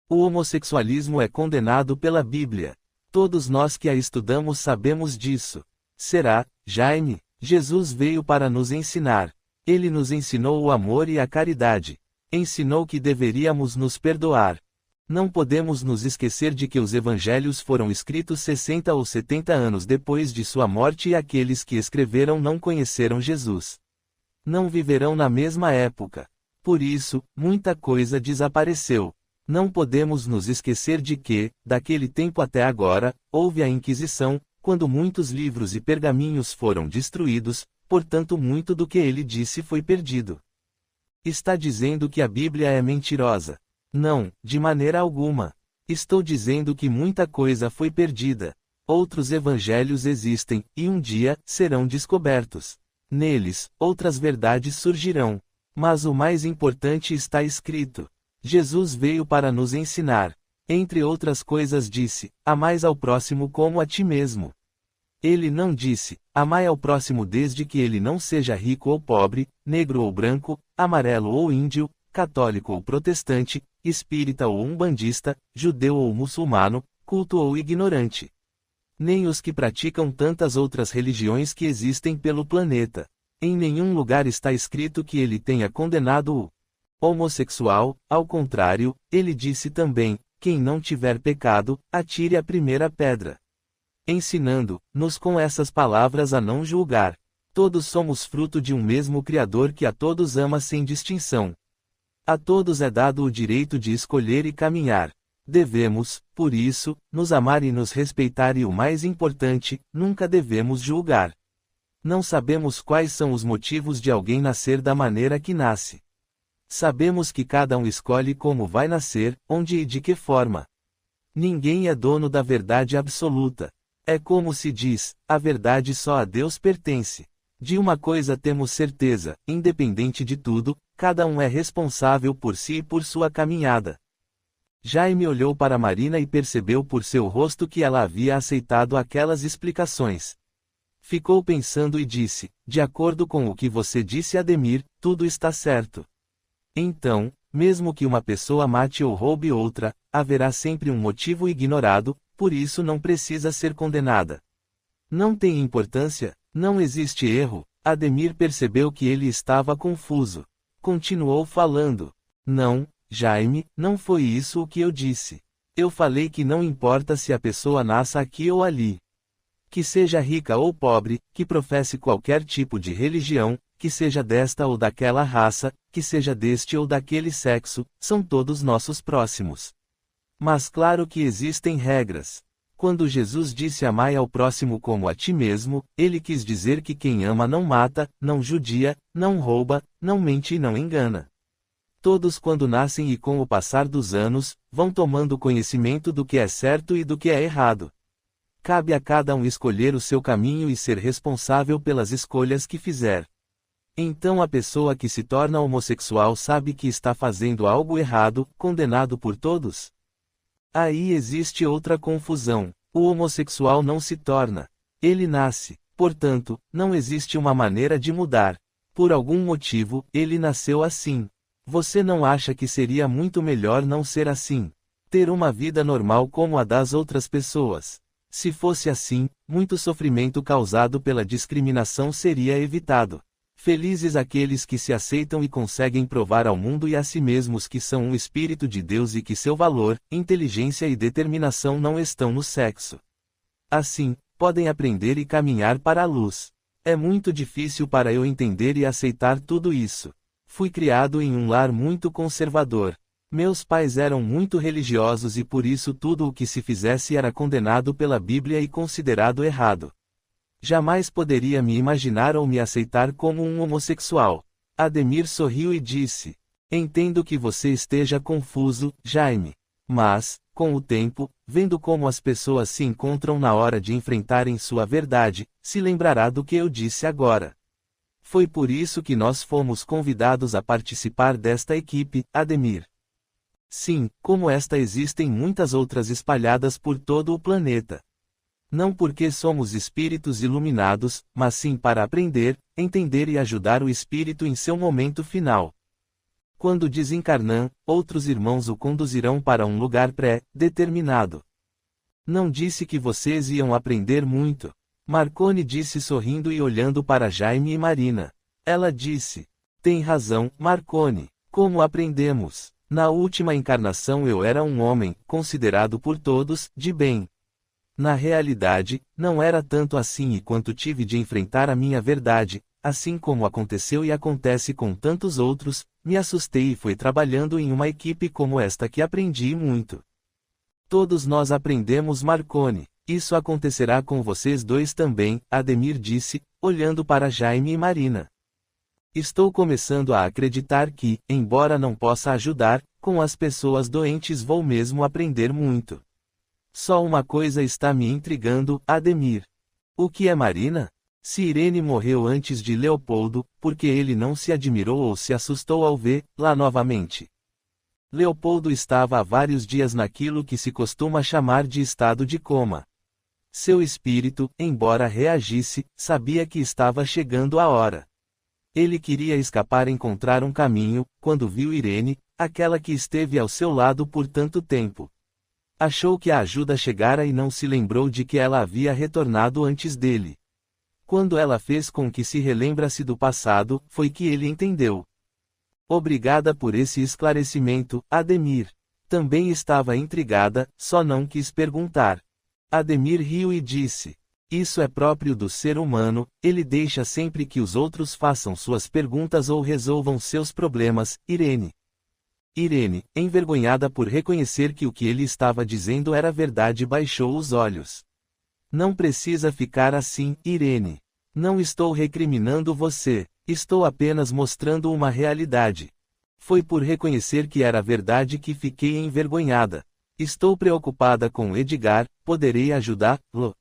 O homossexualismo é condenado pela Bíblia. Todos nós que a estudamos sabemos disso. Será, Jaime? Jesus veio para nos ensinar. Ele nos ensinou o amor e a caridade. Ensinou que deveríamos nos perdoar. Não podemos nos esquecer de que os evangelhos foram escritos 60 ou 70 anos depois de sua morte e aqueles que escreveram não conheceram Jesus. Não viverão na mesma época. Por isso, muita coisa desapareceu. Não podemos nos esquecer de que, daquele tempo até agora, houve a Inquisição, quando muitos livros e pergaminhos foram destruídos, portanto muito do que ele disse foi perdido. Está dizendo que a Bíblia é mentirosa? Não, de maneira alguma. Estou dizendo que muita coisa foi perdida. Outros evangelhos existem, e um dia, serão descobertos. Neles, outras verdades surgirão. Mas o mais importante está escrito. Jesus veio para nos ensinar. Entre outras coisas disse, amais ao próximo como a ti mesmo. Ele não disse, amai ao próximo desde que ele não seja rico ou pobre, negro ou branco, amarelo ou índio, católico ou protestante, espírita ou umbandista, judeu ou muçulmano, culto ou ignorante. Nem os que praticam tantas outras religiões que existem pelo planeta. Em nenhum lugar está escrito que ele tenha condenado o homossexual, ao contrário, ele disse também: quem não tiver pecado, atire a primeira pedra. Ensinando-nos com essas palavras a não julgar. Todos somos fruto de um mesmo Criador que a todos ama sem distinção. A todos é dado o direito de escolher e caminhar. Devemos, por isso, nos amar e nos respeitar e o mais importante, nunca devemos julgar. Não sabemos quais são os motivos de alguém nascer da maneira que nasce. Sabemos que cada um escolhe como vai nascer, onde e de que forma. Ninguém é dono da verdade absoluta. É como se diz, a verdade só a Deus pertence. De uma coisa temos certeza, independente de tudo, cada um é responsável por si e por sua caminhada. Jaime olhou para Marina e percebeu por seu rosto que ela havia aceitado aquelas explicações. Ficou pensando e disse: de acordo com o que você disse, Ademir, tudo está certo. Então, mesmo que uma pessoa mate ou roube outra, haverá sempre um motivo ignorado, por isso não precisa ser condenada. Não tem importância, não existe erro. Ademir percebeu que ele estava confuso. Continuou falando: não, Jaime, não foi isso o que eu disse. Eu falei que não importa se a pessoa nasça aqui ou ali. Que seja rica ou pobre, que professe qualquer tipo de religião, que seja desta ou daquela raça, que seja deste ou daquele sexo, são todos nossos próximos. Mas claro que existem regras. Quando Jesus disse amai ao próximo como a ti mesmo, ele quis dizer que quem ama não mata, não judia, não rouba, não mente e não engana. Todos quando nascem e com o passar dos anos, vão tomando conhecimento do que é certo e do que é errado. Cabe a cada um escolher o seu caminho e ser responsável pelas escolhas que fizer. Então a pessoa que se torna homossexual sabe que está fazendo algo errado, condenado por todos? Aí existe outra confusão. O homossexual não se torna. Ele nasce. Portanto, não existe uma maneira de mudar. Por algum motivo, ele nasceu assim. Você não acha que seria muito melhor não ser assim? Ter uma vida normal como a das outras pessoas. Se fosse assim, muito sofrimento causado pela discriminação seria evitado. Felizes aqueles que se aceitam e conseguem provar ao mundo e a si mesmos que são um espírito de Deus e que seu valor, inteligência e determinação não estão no sexo. Assim, podem aprender e caminhar para a luz. É muito difícil para eu entender e aceitar tudo isso. Fui criado em um lar muito conservador. Meus pais eram muito religiosos e por isso tudo o que se fizesse era condenado pela Bíblia e considerado errado. Jamais poderia me imaginar ou me aceitar como um homossexual. Ademir sorriu e disse: entendo que você esteja confuso, Jaime. Mas, com o tempo, vendo como as pessoas se encontram na hora de enfrentarem sua verdade, se lembrará do que eu disse agora. Foi por isso que nós fomos convidados a participar desta equipe, Ademir. Sim, como esta existem muitas outras espalhadas por todo o planeta. Não porque somos espíritos iluminados, mas sim para aprender, entender e ajudar o espírito em seu momento final. Quando desencarnam, outros irmãos o conduzirão para um lugar pré-determinado. Não disse que vocês iam aprender muito. Marconi disse sorrindo e olhando para Jaime e Marina. Ela disse: tem razão, Marconi. Como aprendemos? Na última encarnação eu era um homem, considerado por todos, de bem. Na realidade, não era tanto assim e quanto tive de enfrentar a minha verdade, assim como aconteceu e acontece com tantos outros, me assustei e fui trabalhando em uma equipe como esta que aprendi muito. Todos nós aprendemos, Marconi. Isso acontecerá com vocês dois também, Ademir disse, olhando para Jaime e Marina. Estou começando a acreditar que, embora não possa ajudar, com as pessoas doentes vou mesmo aprender muito. Só uma coisa está me intrigando, Ademir. O que é Marina? Se Irene morreu antes de Leopoldo, porque ele não se admirou ou se assustou ao vê-la novamente. Leopoldo estava há vários dias naquilo que se costuma chamar de estado de coma. Seu espírito, embora reagisse, sabia que estava chegando a hora. Ele queria escapar e encontrar um caminho, quando viu Irene, aquela que esteve ao seu lado por tanto tempo. Achou que a ajuda chegara e não se lembrou de que ela havia retornado antes dele. Quando ela fez com que se relembrasse do passado, foi que ele entendeu. Obrigada por esse esclarecimento, Ademir. Também estava intrigada, só não quis perguntar. Ademir riu e disse: isso é próprio do ser humano, ele deixa sempre que os outros façam suas perguntas ou resolvam seus problemas, Irene. Irene, envergonhada por reconhecer que o que ele estava dizendo era verdade, baixou os olhos. Não precisa ficar assim, Irene. Não estou recriminando você, estou apenas mostrando uma realidade. Foi por reconhecer que era verdade que fiquei envergonhada. Estou preocupada com Edgar, poderei ajudá-lo?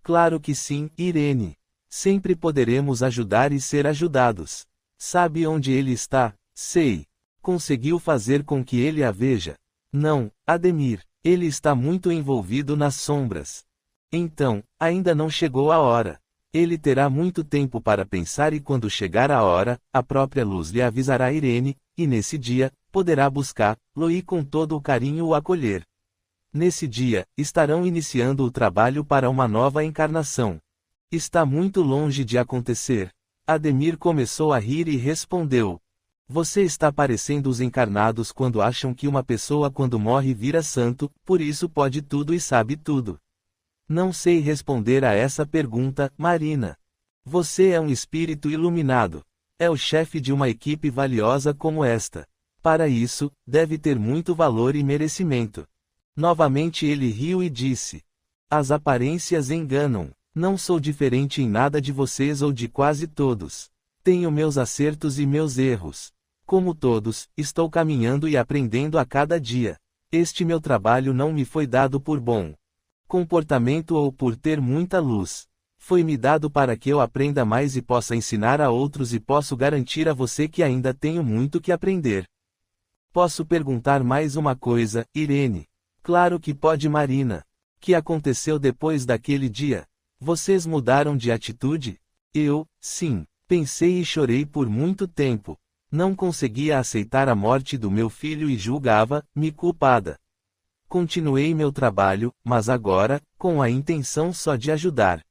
Claro que sim, Irene. Sempre poderemos ajudar e ser ajudados. Sabe onde ele está? Sei. Conseguiu fazer com que ele a veja? Não, Ademir. Ele está muito envolvido nas sombras. Então, ainda não chegou a hora. Ele terá muito tempo para pensar e quando chegar a hora, a própria luz lhe avisará Irene, e nesse dia, poderá buscá-lo e com todo o carinho o acolher. Nesse dia, estarão iniciando o trabalho para uma nova encarnação. Está muito longe de acontecer. Ademir começou a rir e respondeu: você está parecendo os encarnados quando acham que uma pessoa quando morre vira santo, por isso pode tudo e sabe tudo. Não sei responder a essa pergunta, Marina. Você é um espírito iluminado. É o chefe de uma equipe valiosa como esta. Para isso, deve ter muito valor e merecimento. Novamente ele riu e disse: as aparências enganam. Não sou diferente em nada de vocês ou de quase todos. Tenho meus acertos e meus erros. Como todos, estou caminhando e aprendendo a cada dia. Este meu trabalho não me foi dado por bom comportamento ou por ter muita luz. Foi-me dado para que eu aprenda mais e possa ensinar a outros e posso garantir a você que ainda tenho muito que aprender. Posso perguntar mais uma coisa, Irene? Claro que pode, Marina. Que aconteceu depois daquele dia? Vocês mudaram de atitude? Eu, sim. Pensei e chorei por muito tempo. Não conseguia aceitar a morte do meu filho e julgava-me culpada. Continuei meu trabalho, mas agora, com a intenção só de ajudar.